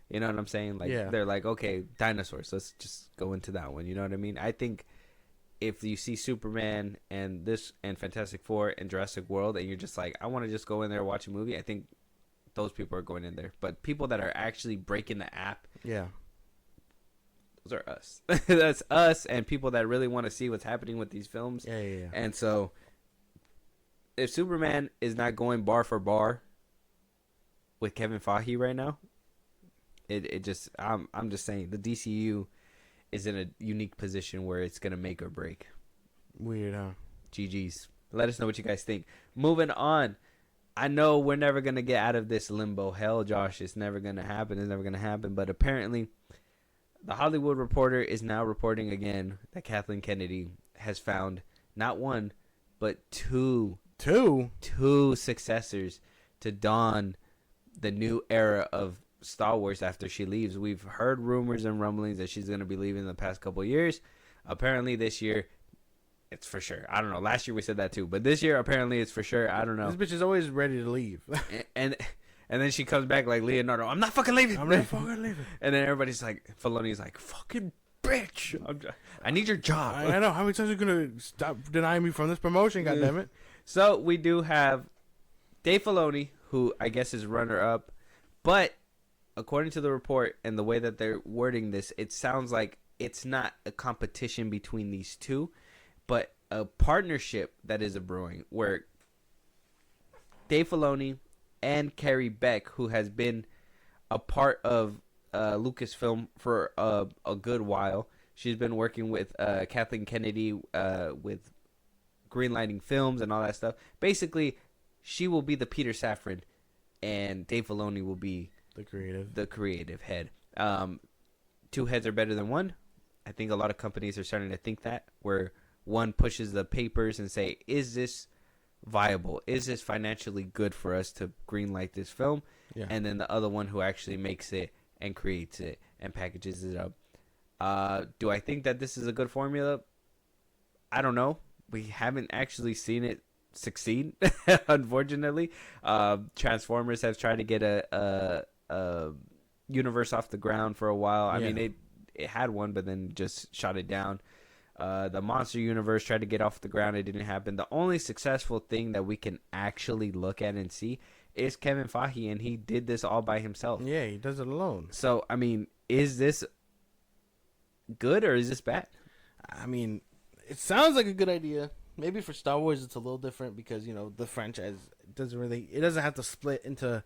You know what I'm saying? Like, yeah. They're like, okay, dinosaurs, let's just go into that one. You know what I mean? I think if you see Superman and Fantastic Four and Jurassic World and you're just like, I want to just go in there and watch a movie, I think those people are going in there. But people that are actually breaking the app, yeah, those are us. That's us and people that really want to see what's happening with these films. Yeah. And so if Superman is not going bar for bar with Kevin Feige right now, I'm just saying the DCU is in a unique position where it's gonna make or break. Weird, huh? GG's. Let us know what you guys think. Moving on. I know we're never gonna get out of this limbo hell, Josh. It's never gonna happen. It's never gonna happen. But apparently, the Hollywood Reporter is now reporting again that Kathleen Kennedy has found not one, but two successors to don the new era of Star Wars after she leaves. We've heard rumors and rumblings that she's going to be leaving in the past couple of years. Apparently this year, it's for sure. I don't know. Last year we said that too, but this year apparently it's for sure. I don't know. This bitch is always ready to leave. and then she comes back like Leonardo. I'm not fucking leaving. I'm not fucking leaving. And then everybody's like, Filoni's like, fucking bitch. I need your job. I know. How many times are you going to stop denying me from this promotion? God damn it. So we do have Dave Filoni, who I guess is runner up, but according to the report and the way that they're wording this, it sounds like it's not a competition between these two, but a partnership that is a brewing where Dave Filoni and Carrie Beck, who has been a part of Lucasfilm for a good while. She's been working with Kathleen Kennedy with greenlighting films and all that stuff. Basically, she will be the Peter Safran, and Dave Filoni will be the creative head. Two heads are better than one. I think a lot of companies are starting to think that, where one pushes the papers and say, is this viable? Is this financially good for us to greenlight this film? Yeah. And then the other one who actually makes it and creates it and packages it up. Do I think that this is a good formula? I don't know. We haven't actually seen it succeed, unfortunately. Transformers has tried to get a universe off the ground for a while. I mean, it had one, but then just shot it down. The Monster Universe tried to get off the ground. It didn't happen. The only successful thing that we can actually look at and see is Kevin Feige, and he did this all by himself. Yeah, he does it alone. So, I mean, is this good or is this bad? I mean, it sounds like a good idea. Maybe for Star Wars it's a little different because, you know, the franchise doesn't have to split into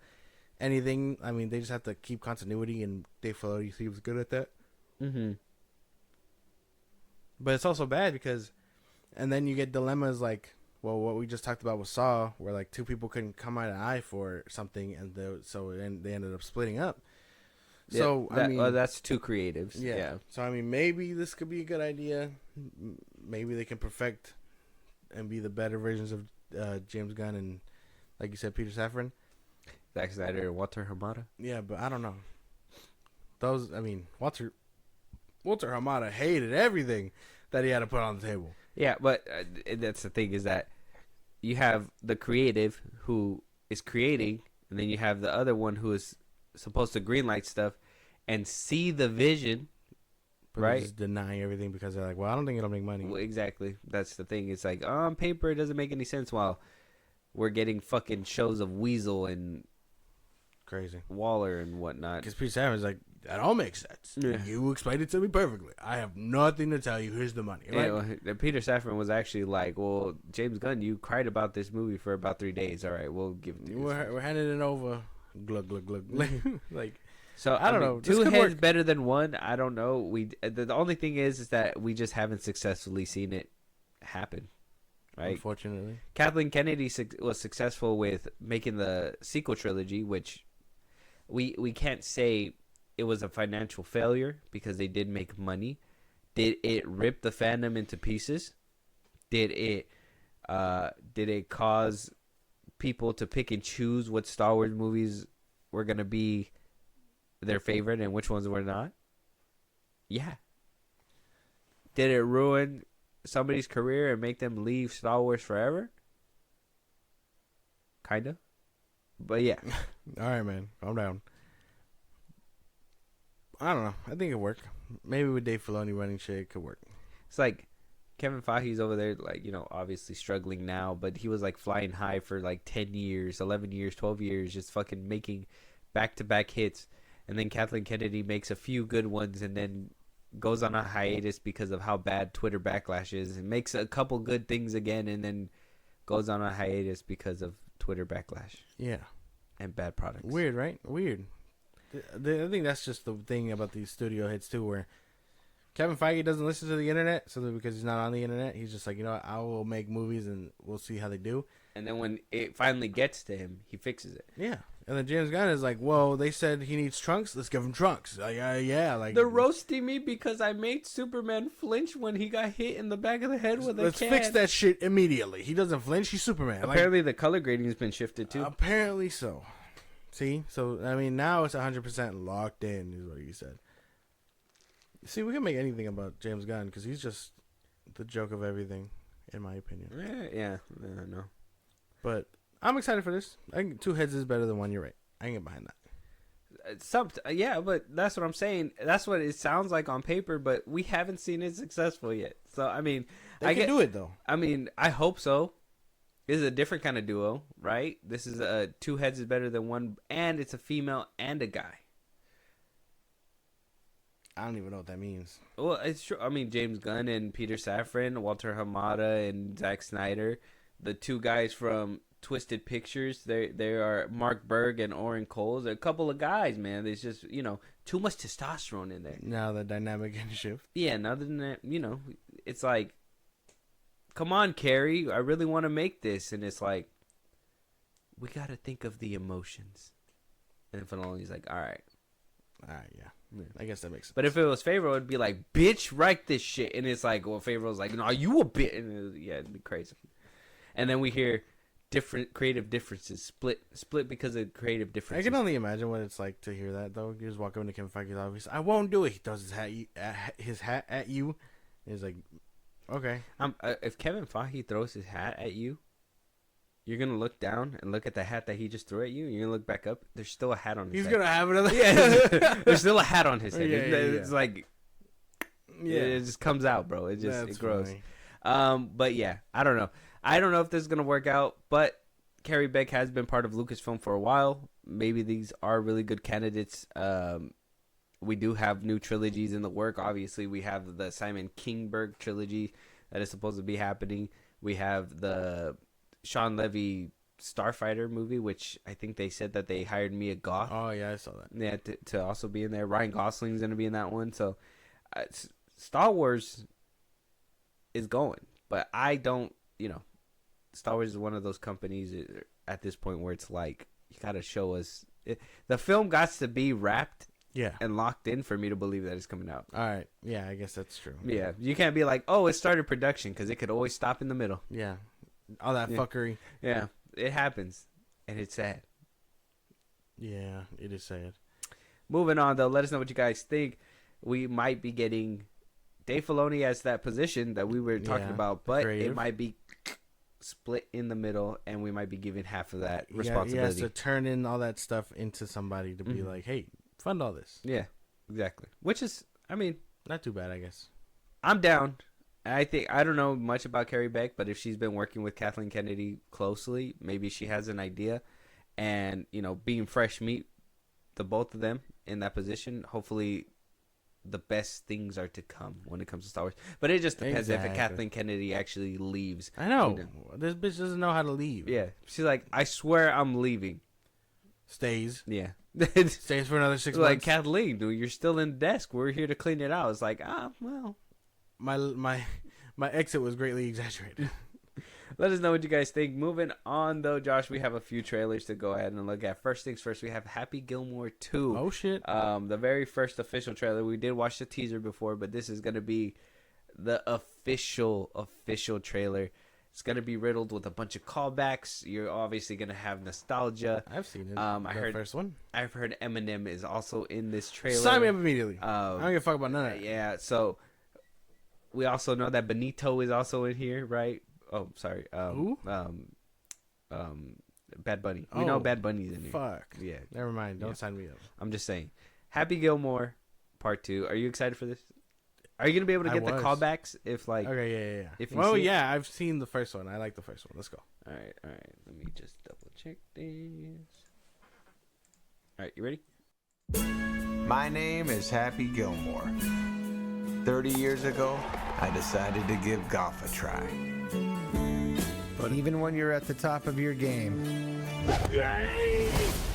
anything. I mean, they just have to keep continuity, and Dave Filoni seems good at that. Mm-hmm. But it's also bad because, and then you get dilemmas like, well, what we just talked about with Saw, where like two people couldn't come eye to eye for something, and they ended up splitting up. Yeah, So I mean, that's two creatives. Yeah. So I mean, maybe this could be a good idea. Maybe they can perfect and be the better versions of James Gunn and, like you said, Peter Safran, Zack Snyder and Walter Hamada. Yeah, but I don't know. Walter Hamada hated everything that he had to put on the table. Yeah, but that's the thing, is that you have the creative who is creating, and then you have the other one who is supposed to greenlight stuff and see the vision, but right? Just denying everything because they're like, well, I don't think it'll make money. Well, exactly. That's the thing. It's like, on paper, it doesn't make any sense, while we're getting fucking shows of Weasel and Crazy Waller and whatnot. Because Peter Safran's like, that all makes sense. Yeah. You explained it to me perfectly. I have nothing to tell you. Here's the money. Right? Yeah, Peter Safran was actually like, well, James Gunn, you cried about this movie for about 3 days. All right, we'll give it to you. We're handing it over. Glug, glug, glug. Like, so I don't know. Two heads better than one. I don't know. The only thing is that we just haven't successfully seen it happen. Right. Unfortunately, Kathleen Kennedy was successful with making the sequel trilogy, which we can't say it was a financial failure because they did make money. Did it rip the fandom into pieces? Did it cause people to pick and choose what Star Wars movies were going to be their favorite and which ones were not? Yeah. Did it ruin somebody's career and make them leave Star Wars forever? Kind of. But yeah. All right, man. Calm down. I don't know. I think it worked. Maybe with Dave Filoni running shit, it could work. It's like Kevin Feige's over there, like, you know, obviously struggling now, but he was like flying high for like 10 years, 11 years, 12 years, just fucking making back-to-back hits. And then Kathleen Kennedy makes a few good ones and then goes on a hiatus because of how bad Twitter backlash is, and makes a couple good things again and then goes on a hiatus because of Twitter backlash. Yeah. And bad products. Weird, right? Weird. I think that's just the thing about these studio hits too, where Kevin Feige doesn't listen to the internet, so that because he's not on the internet, he's just like, you know what, I will make movies and we'll see how they do. And then when it finally gets to him, he fixes it. Yeah. And then James Gunn is like, well, they said he needs trunks, let's give him trunks. Yeah, like they're roasting me because I made Superman flinch when he got hit in the back of the head with a can. Let's fix that shit immediately. He doesn't flinch, he's Superman. Apparently the color grading has been shifted too. Apparently so. See? So, I mean, now it's 100% locked in, is what he said. See, we can make anything about James Gunn because he's just the joke of everything, in my opinion. Yeah, I know. But I'm excited for this. I think 2 heads is better than 1. You're right. I can get behind that. Yeah, but that's what I'm saying. That's what it sounds like on paper, but we haven't seen it successful yet. So, I mean, they can do it, though. I mean, I hope so. This is a different kind of duo, right? This is 2 heads is better than 1, and it's a female and a guy. I don't even know what that means. Well, it's true. I mean, James Gunn and Peter Safran, Walter Hamada and Zack Snyder, the 2 guys from Twisted Pictures. They are Mark Berg and Oren Coles. They're a couple of guys, man. There's just, you know, too much testosterone in there. Now the dynamic can shift. Yeah, and other than that, you know, it's like, come on, Carrie, I really want to make this. And it's like, we got to think of the emotions. And Filoni's like, all right, All right, yeah. I guess that makes sense. But if it was Pharaoh, it'd be like, bitch, write this shit. And it's like, well, Pharaoh's like, no, you a bitch. And it'd be crazy. And then we hear different creative differences split because of creative differences. I can only imagine what it's like to hear that, though. You just walk up to Kevin Feige's office. I won't do it. He throws his hat at you. He's like, okay. If Kevin Feige throws his hat at you, you're going to look down and look at the hat that he just threw at you. You're going to look back up. There's still a hat on his head. He's going to have another. Yeah, there's still a hat on his head. Yeah, it's like, yeah, it just comes out, bro. It grows. Funny. But yeah, I don't know. I don't know if this is going to work out, but Carrie Beck has been part of Lucasfilm for a while. Maybe these are really good candidates. We do have new trilogies in the work. Obviously, we have the Simon Kinberg trilogy that is supposed to be happening. We have the Sean Levy Starfighter movie, which I think they said that they hired Mia Goth. Oh, yeah, I saw that. Yeah, to also be in there. Ryan Gosling's going to be in that one. So Star Wars is going. But I don't, Star Wars is one of those companies at this point where it's like, you got to show us. The film got to be wrapped and locked in for me to believe that it's coming out. All right. Yeah, I guess that's true. Yeah. You can't be like, oh, it started production, because it could always stop in the middle. Yeah. All that fuckery. Yeah. It happens. And it's sad. Yeah, it is sad. Moving on, though, let us know what you guys think. We might be getting Dave Filoni as that position that we were talking about, but it might be split in the middle, and we might be giving half of that responsibility. He has to turn in all that stuff into somebody to be like, hey, fund all this. Yeah, exactly. Which is, not too bad, I guess. I'm down. I don't know much about Carrie Beck, but if she's been working with Kathleen Kennedy closely, maybe she has an idea. And, being fresh meat, the both of them in that position, hopefully the best things are to come when it comes to Star Wars. But it just depends if Kathleen Kennedy actually leaves. I know. This bitch doesn't know how to leave. Yeah. She's like, I swear I'm leaving. Stays. Yeah. Stays for another 6 months. Like, Kathleen, dude, you're still in the desk. We're here to clean it out. It's like, well. My exit was greatly exaggerated. Let us know what you guys think. Moving on, though, Josh, we have a few trailers to go ahead and look at. First things first, we have Happy Gilmore 2. Oh, shit. The very first official trailer. We did watch the teaser before, but this is going to be the official trailer. It's going to be riddled with a bunch of callbacks. You're obviously going to have nostalgia. I've seen it. I heard first one. I've heard Eminem is also in this trailer. Sign me up immediately. I don't give a fuck about none of that. Yeah, so we also know that Benito is also in here, right? Oh, sorry. Who? Bad Bunny. We know Bad Bunny's in here. Fuck. Yeah. Never mind. Don't sign me up. I'm just saying. Happy Gilmore Part 2. Are you excited for this? Are you going to be able to get the callbacks if, like... Okay, yeah. If you I've seen the first one. I like the first one. Let's go. All right. Let me just double check this. All right, you ready? My name is Happy Gilmore. 30 years ago, I decided to give golf a try. But even when you're at the top of your game,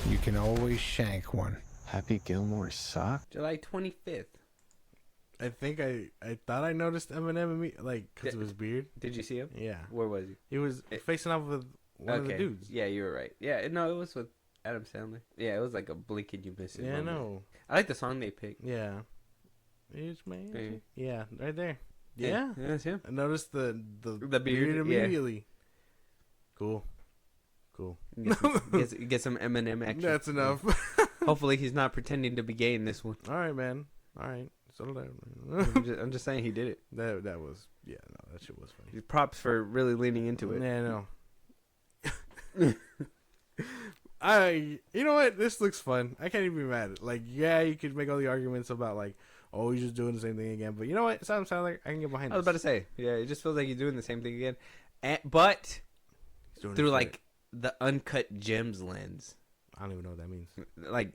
you can always shank one. Happy Gilmore sucked? July 25th. I think I thought I noticed Eminem, because of his beard. Did you see him? Yeah. Where was he? He was facing off with one of the dudes. Yeah, you were right. Yeah, no, it was with Adam Sandler. Yeah, it was like a blink and you miss it. Yeah, I know. I like the song they picked. Yeah. It's man. Hey. Yeah, right there. Yeah. That's him. I noticed the beard immediately. Cool. Get some Eminem action. That's enough. Hopefully he's not pretending to be gay in this one. All right, man. All right. Settle down. I'm just saying he did it. That was that shit was funny. Props for really leaning into it. Yeah, no. You know what? This looks fun. I can't even be mad. You could make all the arguments about he's just doing the same thing again. But you know what? It sounds like I can get behind. I was about to say, yeah, it just feels like he's doing the same thing again, but through the uncut gems lens. I don't even know what that means.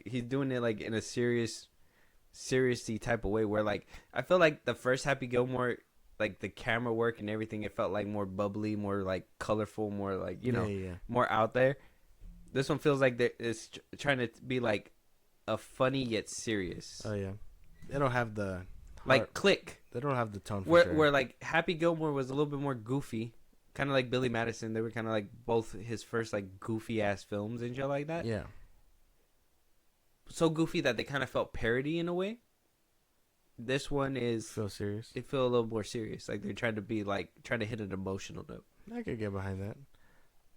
He's doing it in a seriously type of way where I feel like the first Happy Gilmore, the camera work and everything, it felt more bubbly, more colorful, more more out there. This one feels like it's trying to be a funny yet serious. Oh yeah, they don't have the Click. They don't have the tone for where Happy Gilmore was a little bit more goofy, kind of like Billy Madison. They were kind of both his first goofy ass films and shit like that. Yeah. so goofy that they kind of felt parody in a way. This one is Feel serious. It feel a little more serious. Like they're trying to hit an emotional note. I could get behind that.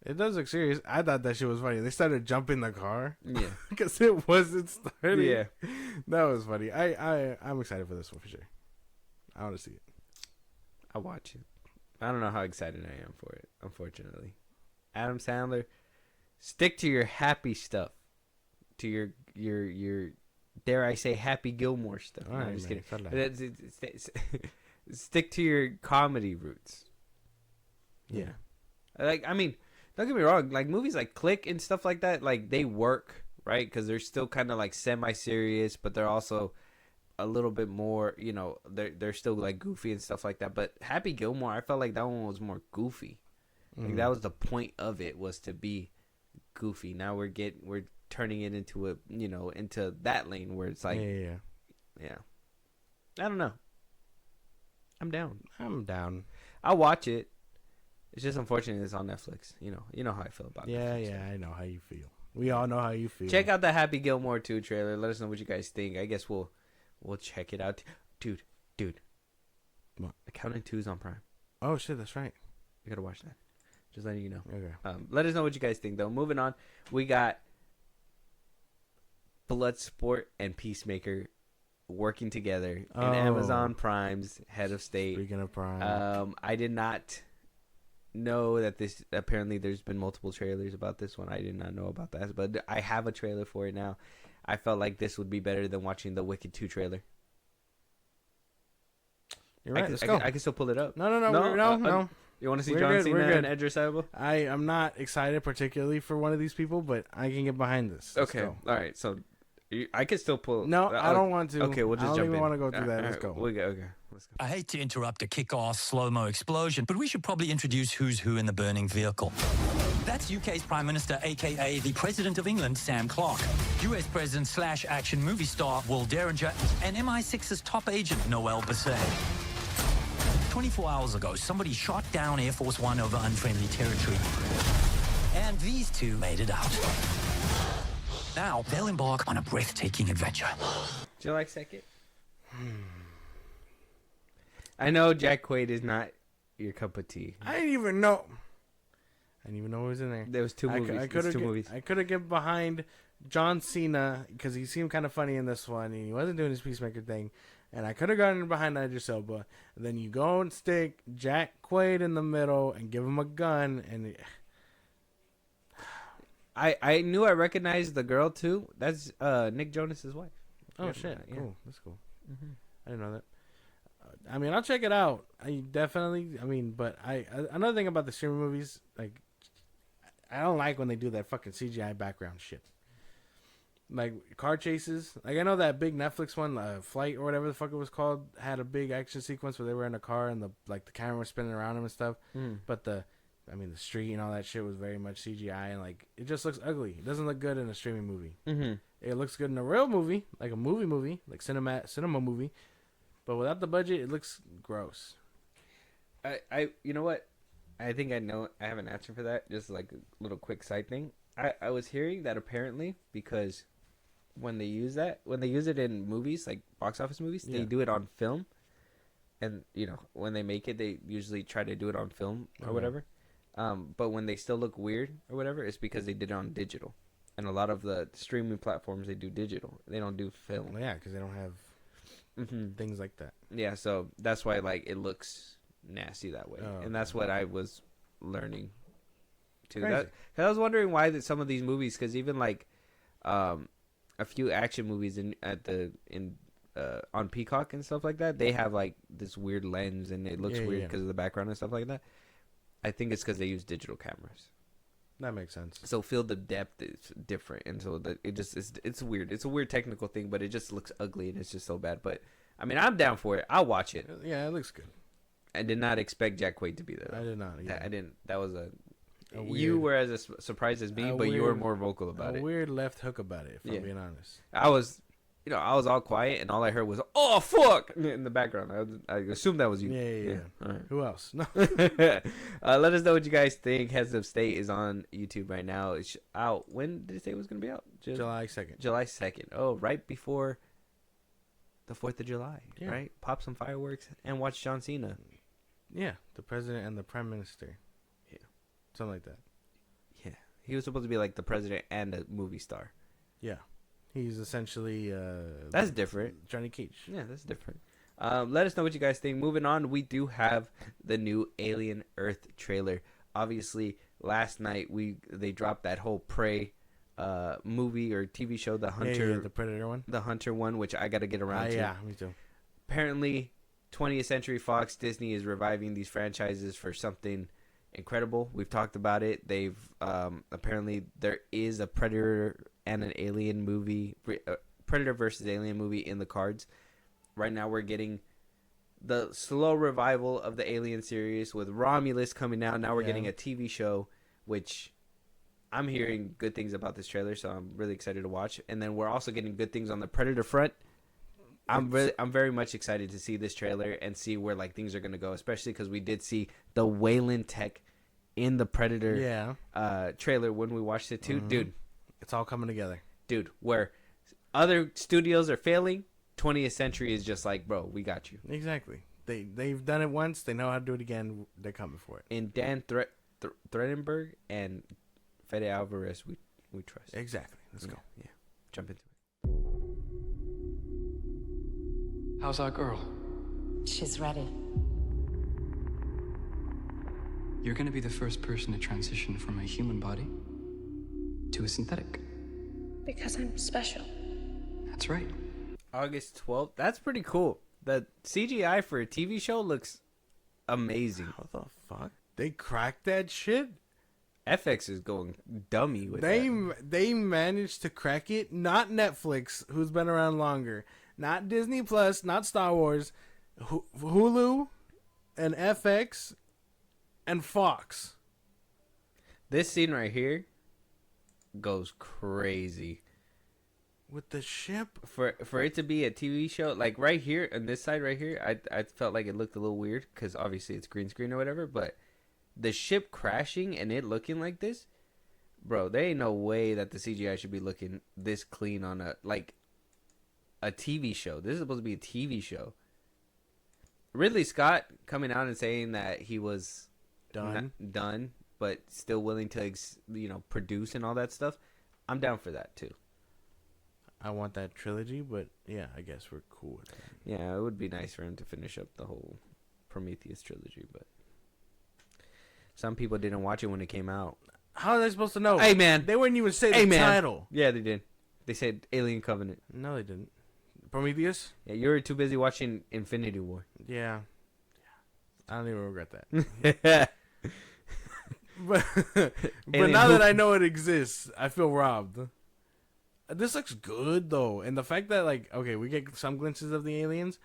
It does look serious. I thought that shit was funny. They started jumping the car. Yeah, Because it wasn't starting. yeah. That was funny. I'm excited for this one for sure. I want to see it. I'll watch it. I don't know how excited I am for it. Unfortunately, Adam Sandler, stick to your happy stuff, to your dare I say Happy Gilmore stuff. All No, right, I'm just man. kidding. Stick to your comedy roots. Yeah. Like, I mean, don't get me wrong. Like, movies like Click and stuff like that, like, they work, right? Because they're still kind of, like, semi-serious, but they're also a little bit more, you know, they're still, like, goofy and stuff like that. But Happy Gilmore, I felt like that one was more goofy. Like, that was the point of it, was to be goofy. Now we're turning it into a, you know, into that lane where it's like, yeah. I don't know. I'm down. I'll watch it. It's just unfortunate it's on Netflix. You know how I feel about it. Yeah, I know how you feel. We all know how you feel. Check out the Happy Gilmore 2 trailer. Let us know what you guys think. I guess we'll check it out. Dude. What? Accountant 2 is on Prime. Oh, shit, that's right. You gotta watch that. Just letting you know. Okay. Let us know what you guys think, though. Moving on. We got Bloodsport and Peacemaker working together in Amazon Prime's Head of State. Speaking of Prime. I did not know that this, apparently there's been multiple trailers about this one. I did not know about that, but I have a trailer for it now. I felt like this would be better than watching the Wicked 2 trailer. You're right. Let's go. I can still pull it up. No. You want to see We're John good, Cena we're good. and Idris Elba? I'm not excited particularly for one of these people, but I can get behind this. Let's Okay. go. All right. So I can still pull. No, I don't want to. Okay, we'll just I don't jump even in. want to go through that. All Let's right, go. Okay. Let's go. I hate to interrupt a kick-off slow-mo explosion, but we should probably introduce who's who in the burning vehicle. That's UK's Prime Minister, a.k.a. the President of England, Sam Clarke, US President / action movie star Will Derringer, and MI6's top agent, Noel Basset. 24 hours ago, somebody shot down Air Force One over unfriendly territory. And these two made it out. Now, they'll embark on a breathtaking adventure. Do you like Second? I know Jack Quaid is not your cup of tea. I didn't even know he was in there. There was two movies. I could have get behind John Cena because he seemed kind of funny in this one, and he wasn't doing his Peacemaker thing. And I could have gotten behind Idris Elba. And then you go and stick Jack Quaid in the middle and give him a gun. And I knew I recognized the girl too. That's Nick Jonas's wife. oh shit, yeah. cool, that's cool. I didn't know that. I mean, I'll check it out. But another thing about the streaming movies, like, I don't like when they do that fucking CGI background shit. Like car chases. Like I know that big Netflix one, Flight or whatever the fuck it was called, had a big action sequence where they were in a car and the camera was spinning around them and stuff. But the street and all that shit was very much CGI and like it just looks ugly. It doesn't look good in a streaming movie. It looks good in a real movie, like a movie, like cinema movie. But without the budget, it looks gross. You know what? I think I know. I have an answer for that. Just like a little quick side thing. I was hearing that apparently because when they use it in movies, like box office movies, they do it on film. And, you know, when they make it, they usually try to do it on film or whatever. But when they still look weird or whatever, it's because they did it on digital. And a lot of the streaming platforms, they do digital. They don't do film. Well, yeah, because they don't have things like that. Yeah, so that's why, like, it looks nasty that way. And that's what I was learning, too. Cause I was wondering why that some of these movies, because even, like, a few action movies on Peacock and stuff like that, they have like this weird lens and it looks weird because of the background and stuff like that. I think it's because they use digital cameras. That makes sense. So field of depth is different, and so it's weird. It's a weird technical thing, but it just looks ugly and it's just so bad. But I mean, I'm down for it. I'll watch it. Yeah, it looks good. I did not expect Jack Quaid to be there. I did not. I didn't. That was a weird, you were as surprised as me, but you were more vocal about it. A weird left hook about it, if I'm being honest. I was I was all quiet and all I heard was "oh fuck" in the background. I assumed that was you. Yeah. All right. Who else? No. Let us know what you guys think. Heads of State is on YouTube right now. It's out. When did it say it was gonna be out? July 2nd. July 2nd. Oh, right before the 4th of July. Yeah. Right. Pop some fireworks and watch John Cena. Yeah, the president and the prime minister. Yeah. Something like that. Yeah. He was supposed to be like the president and a movie star. Yeah. He's essentially That's different. Johnny Cage. Yeah, that's different. Let us know what you guys think. Moving on, we do have the new Alien Earth trailer. Obviously, last night they dropped that whole Prey movie or TV show, the Hunter, the Predator one. the Hunter one, which I got to get around to. Yeah, me too. Apparently, 20th Century Fox, Disney is reviving these franchises for something incredible. We've talked about it. They've apparently there is a Predator and an Alien movie, Predator versus Alien movie in the cards. Right now, we're getting the slow revival of the Alien series with Romulus coming out. Now we're getting a TV show, which I'm hearing good things about this trailer, so I'm really excited to watch. And then we're also getting good things on the Predator front. I'm very much excited to see this trailer and see where like things are gonna go, especially because we did see the Wayland tech in the Predator trailer when we watched it too. Mm-hmm. Dude, it's all coming together. Dude, where other studios are failing, 20th Century is just like, bro, we got you. Exactly. They've done it once. They know how to do it again. They're coming for it. And Dan Trachtenberg and Fede Alvarez, we trust. Exactly. Let's go. Yeah, jump into it. How's our girl? She's ready. You're gonna be the first person to transition from a human body to a synthetic. Because I'm special. That's right. August 12th. That's pretty cool. The CGI for a TV show looks amazing. How the fuck? They cracked that shit? FX is going dummy with that. They managed to crack it. Not Netflix, who's been around longer. Not Disney Plus, not Star Wars. Hulu and FX and Fox. This scene right here goes crazy. With the ship? For it to be a TV show, like right here, on this side right here, I felt like it looked a little weird because obviously it's green screen or whatever, but the ship crashing and it looking like this, bro, there ain't no way that the CGI should be looking this clean on a TV show. This is supposed to be a TV show. Ridley Scott coming out and saying that he was done, but still willing to produce and all that stuff. I'm down for that too. I want that trilogy, but yeah, I guess we're cool with that. Yeah, it would be nice for him to finish up the whole Prometheus trilogy, but some people didn't watch it when it came out. How are they supposed to know? Hey, man. They wouldn't even say Hey, the man. title. Yeah, they did. They said Alien Covenant. No, they didn't. Prometheus? Yeah, you were too busy watching Infinity War. Yeah. I don't even regret that. But now that I know it exists, I feel robbed. This looks good though, and the fact that we get some glimpses of the aliens,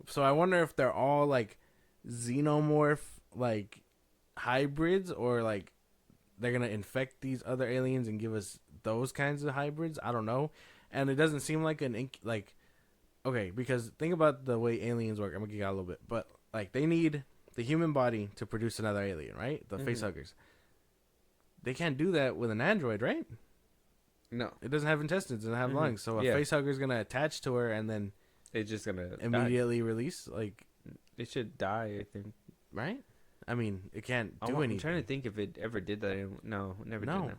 so I wonder if they're all xenomorph hybrids, or they're gonna infect these other aliens and give us those kinds of hybrids. I don't know, and it doesn't seem like because think about the way aliens work. I'm gonna geek out a little bit, but they need the human body to produce another alien, right? The facehuggers. They can't do that with an android, right? No. It doesn't have intestines, it doesn't have lungs, so a facehugger is gonna attach to her and then it's just gonna immediately release. It should die, I think. Right? I mean, it can't do anything. I'm trying to think if it ever did that. No, it never did No, that.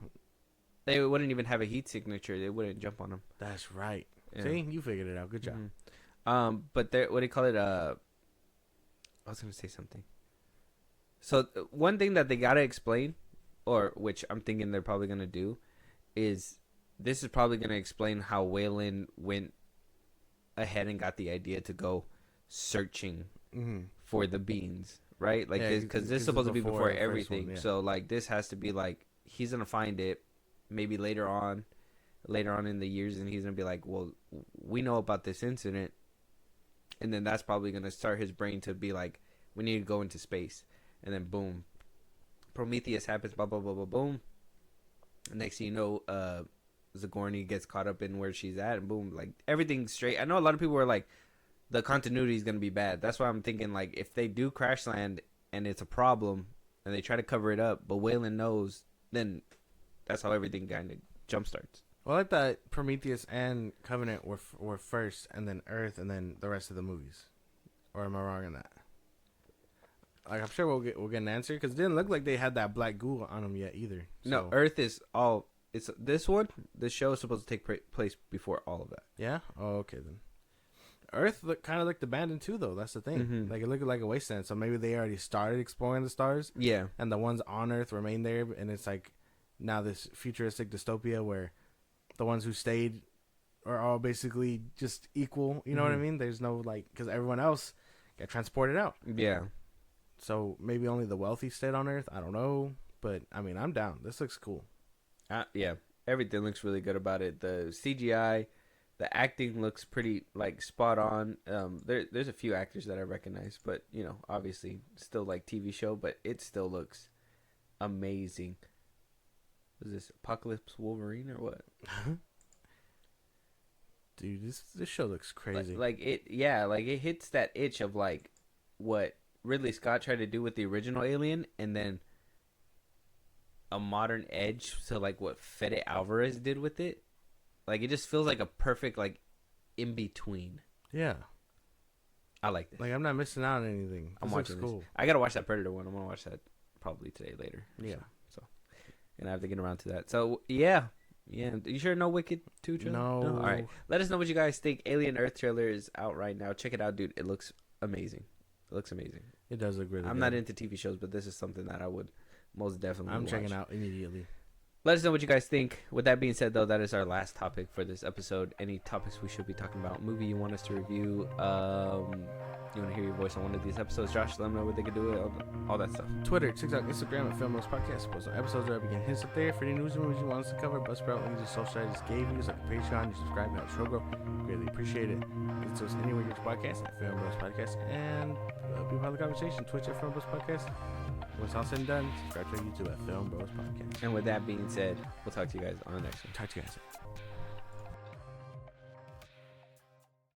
They wouldn't even have a heat signature. They wouldn't jump on them. that's right. Yeah. See, you figured it out. Good job. But what do you call it? I was gonna say something. So one thing that they gotta explain, or which I'm thinking they're probably gonna do, is this is probably gonna explain how Wayland went ahead and got the idea to go searching for the beans, right? Because this is supposed to be before everything. One, yeah. So this has to be he's gonna find it maybe later on in the years, and he's gonna be like, well, we know about this incident, and then that's probably gonna start his brain to be like, we need to go into space, and then boom, Prometheus happens, blah blah blah blah boom, and next thing you know, Sigourney gets caught up in where she's at, and boom, like everything's straight. I know a lot of people are like, the continuity is gonna be bad. That's why I'm thinking like if they do crash land and it's a problem and they try to cover it up, but Waylon knows, then that's how everything kind of jumpstarts. Well, I like that Prometheus and Covenant were first, and then Earth, and then the rest of the movies. Or am I wrong on that? Like, I'm sure we'll get an answer, because it didn't look like they had that black goo on them yet either. So. No, Earth is all. It's this one. The show is supposed to take place before all of that. Yeah. Oh, okay then. Earth kind of looked abandoned too, though. That's the thing. Mm-hmm. Like it looked like a wasteland. So maybe they already started exploring the stars. Yeah. And the ones on Earth remain there, and it's like now this futuristic dystopia where the ones who stayed are all basically just equal. You know what I mean? There's no like, because everyone else got transported out. Yeah. So maybe only the wealthy stayed on Earth. I don't know, but I mean, I'm down. This looks cool. Yeah. Everything looks really good about it. The CGI, the acting looks pretty like spot on. There's a few actors that I recognize, but you know, obviously still like TV show, but it still looks amazing. Is this Apocalypse Wolverine or what? Dude, this show looks crazy. Like it hits that itch of like what Ridley Scott tried to do with the original Alien, and then a modern edge to like what Fede Alvarez did with it. Like it just feels like a perfect like in between. Yeah. I like this. Like I'm not missing out on anything. I'm This looks watching cool. this. I gotta watch that Predator one. I'm gonna watch that probably today later. Yeah. So and I have to get around to that. So yeah. You sure no Wicked 2 trailer? No. All right. Let us know what you guys think. Alien Earth trailer is out right now. Check it out, dude. It looks amazing. It looks amazing. It does look really I'm good. not into TV shows, but this is something that I would most definitely I'm watch. checking out immediately. Let us know what you guys think. With that being said, though, that is our last topic for this episode. Any topics we should be talking about? Movie you want us to review? You want to hear your voice on one of these episodes? Josh, let them know where they can do it. All that stuff. Twitter, TikTok, Instagram at FilmBros Podcast. Post our episodes are up again. Hits up there for any news and movies you want us to cover. Buzzsprout links and social I just gave you. It's like a Patreon. You subscribe and help show grow. Greatly appreciate it. Listen to us anywhere you get your podcast at FilmBros Podcast. And be part of the conversation. Twitch at FilmBros Podcast. When it's all said and done, subscribe to our YouTube at FilmBros Podcast. And with that being said, we'll talk to you guys on the next one. Talk to you guys.